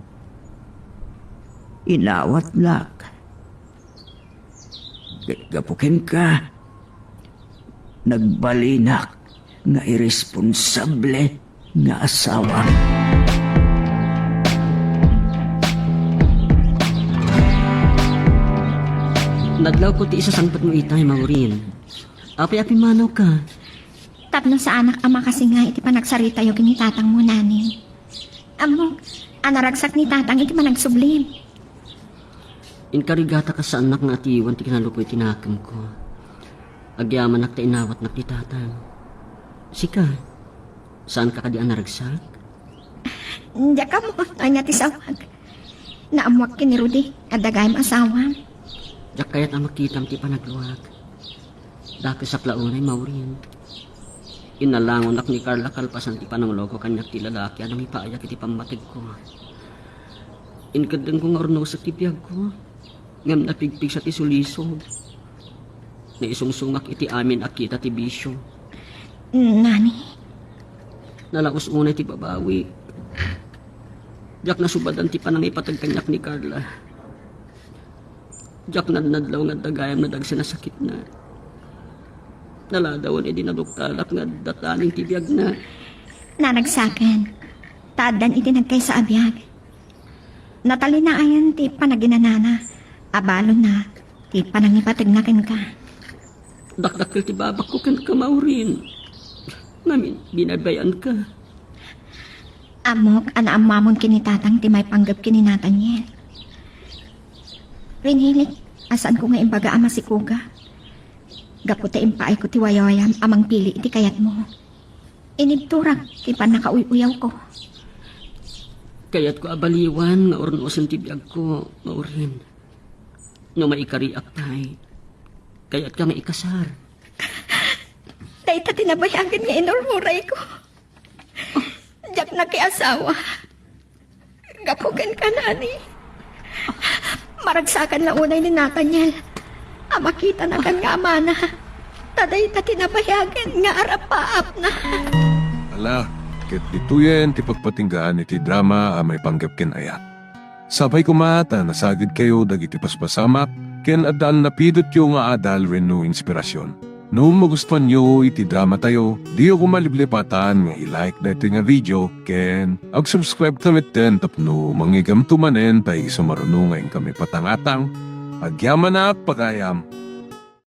Inawat nak. Gapukin ka. Nagbalinak nga irresponsable nga asawa. naglaw ko ti isa sangpat mo itay, Maureen. Api-api manaw ka. Tapno sa anak ama kasi nga iti panagsarita yung ni tatang mo, nani. Amo, anaragsak ni tatang iti managsublim. Inkarigata ka sa anak nga atiwan ti kinalupoy tinakam ko. Agyaman nak ta inawat nak ti tatang. Sika, saan ka kadi anaragsak? Diya ka mo, ay nga ti sawag. Naamuak kini Rudy, adagay asawa. Diyak kaya't ang makitam ti panagluwag. Daki sa klaunay, Maureen. Inalangon nak ni Carla kalpasan ti pananglogo kanyak ti lalaki anang ipaayak iti pamatig ko. Inkadang ko nga orno sa tibiyag ko. Ngam napigpig sa ti sulisog. Naisungsungat iti amin akita ti bisyo. Nani, Nalaos unay ti babawi. Diyak nasubadan ti panang ipatag kanyak ni Carla. Diyak nadnadlaw nga dagayam na dagsa na sakit na. Naladawan edi naduktalak nga dataning ti biyag na. nanagsaken. Tadan iti nagkay sa abiyag. Natalinayan ti panaginanana. Abalo na, ti panangipatagnakin ka. Dakdakil ti babak ko kan ka, Maureen. Ngamin, binabayan ka. Amok, anaamamon kinitatang ti may panggap kininatan niya. Rinhilik, asan ko nga imbaga ama si Kuga. Gaputa impaay ko ti wayawayam amang pili iti kayat mo. Inigturag ti panakauyaw ko. Kaya't ko abaliwan nga ornosan ti biyag ko, Maureen. No maikariak tay. Kaya't ka maikasar. Dahil ta tinabayagan nga inurmuray ko. Diyak na kay asawa. Gapugan ka, nani. Maragsakan na unay ni Nathaniel. Amakita na kan nga amana. Taday ta tinabayagan nga arapaap na. Ala, ket dituyen ti pagpatinggaan iti drama a may panggap ken ayat. Sabay kumata nasagid kayo dagiti paspasamak ken adal napidot yo nga adal renno inspirasyon. No magustuhan nyo iti drama tayo, di ako maliblipatan nga i-like na ito nga video ken ag-subscribe tamit din tapno mangigam tumanen tayo sumarunungan kami patangatang agyaman na pagayam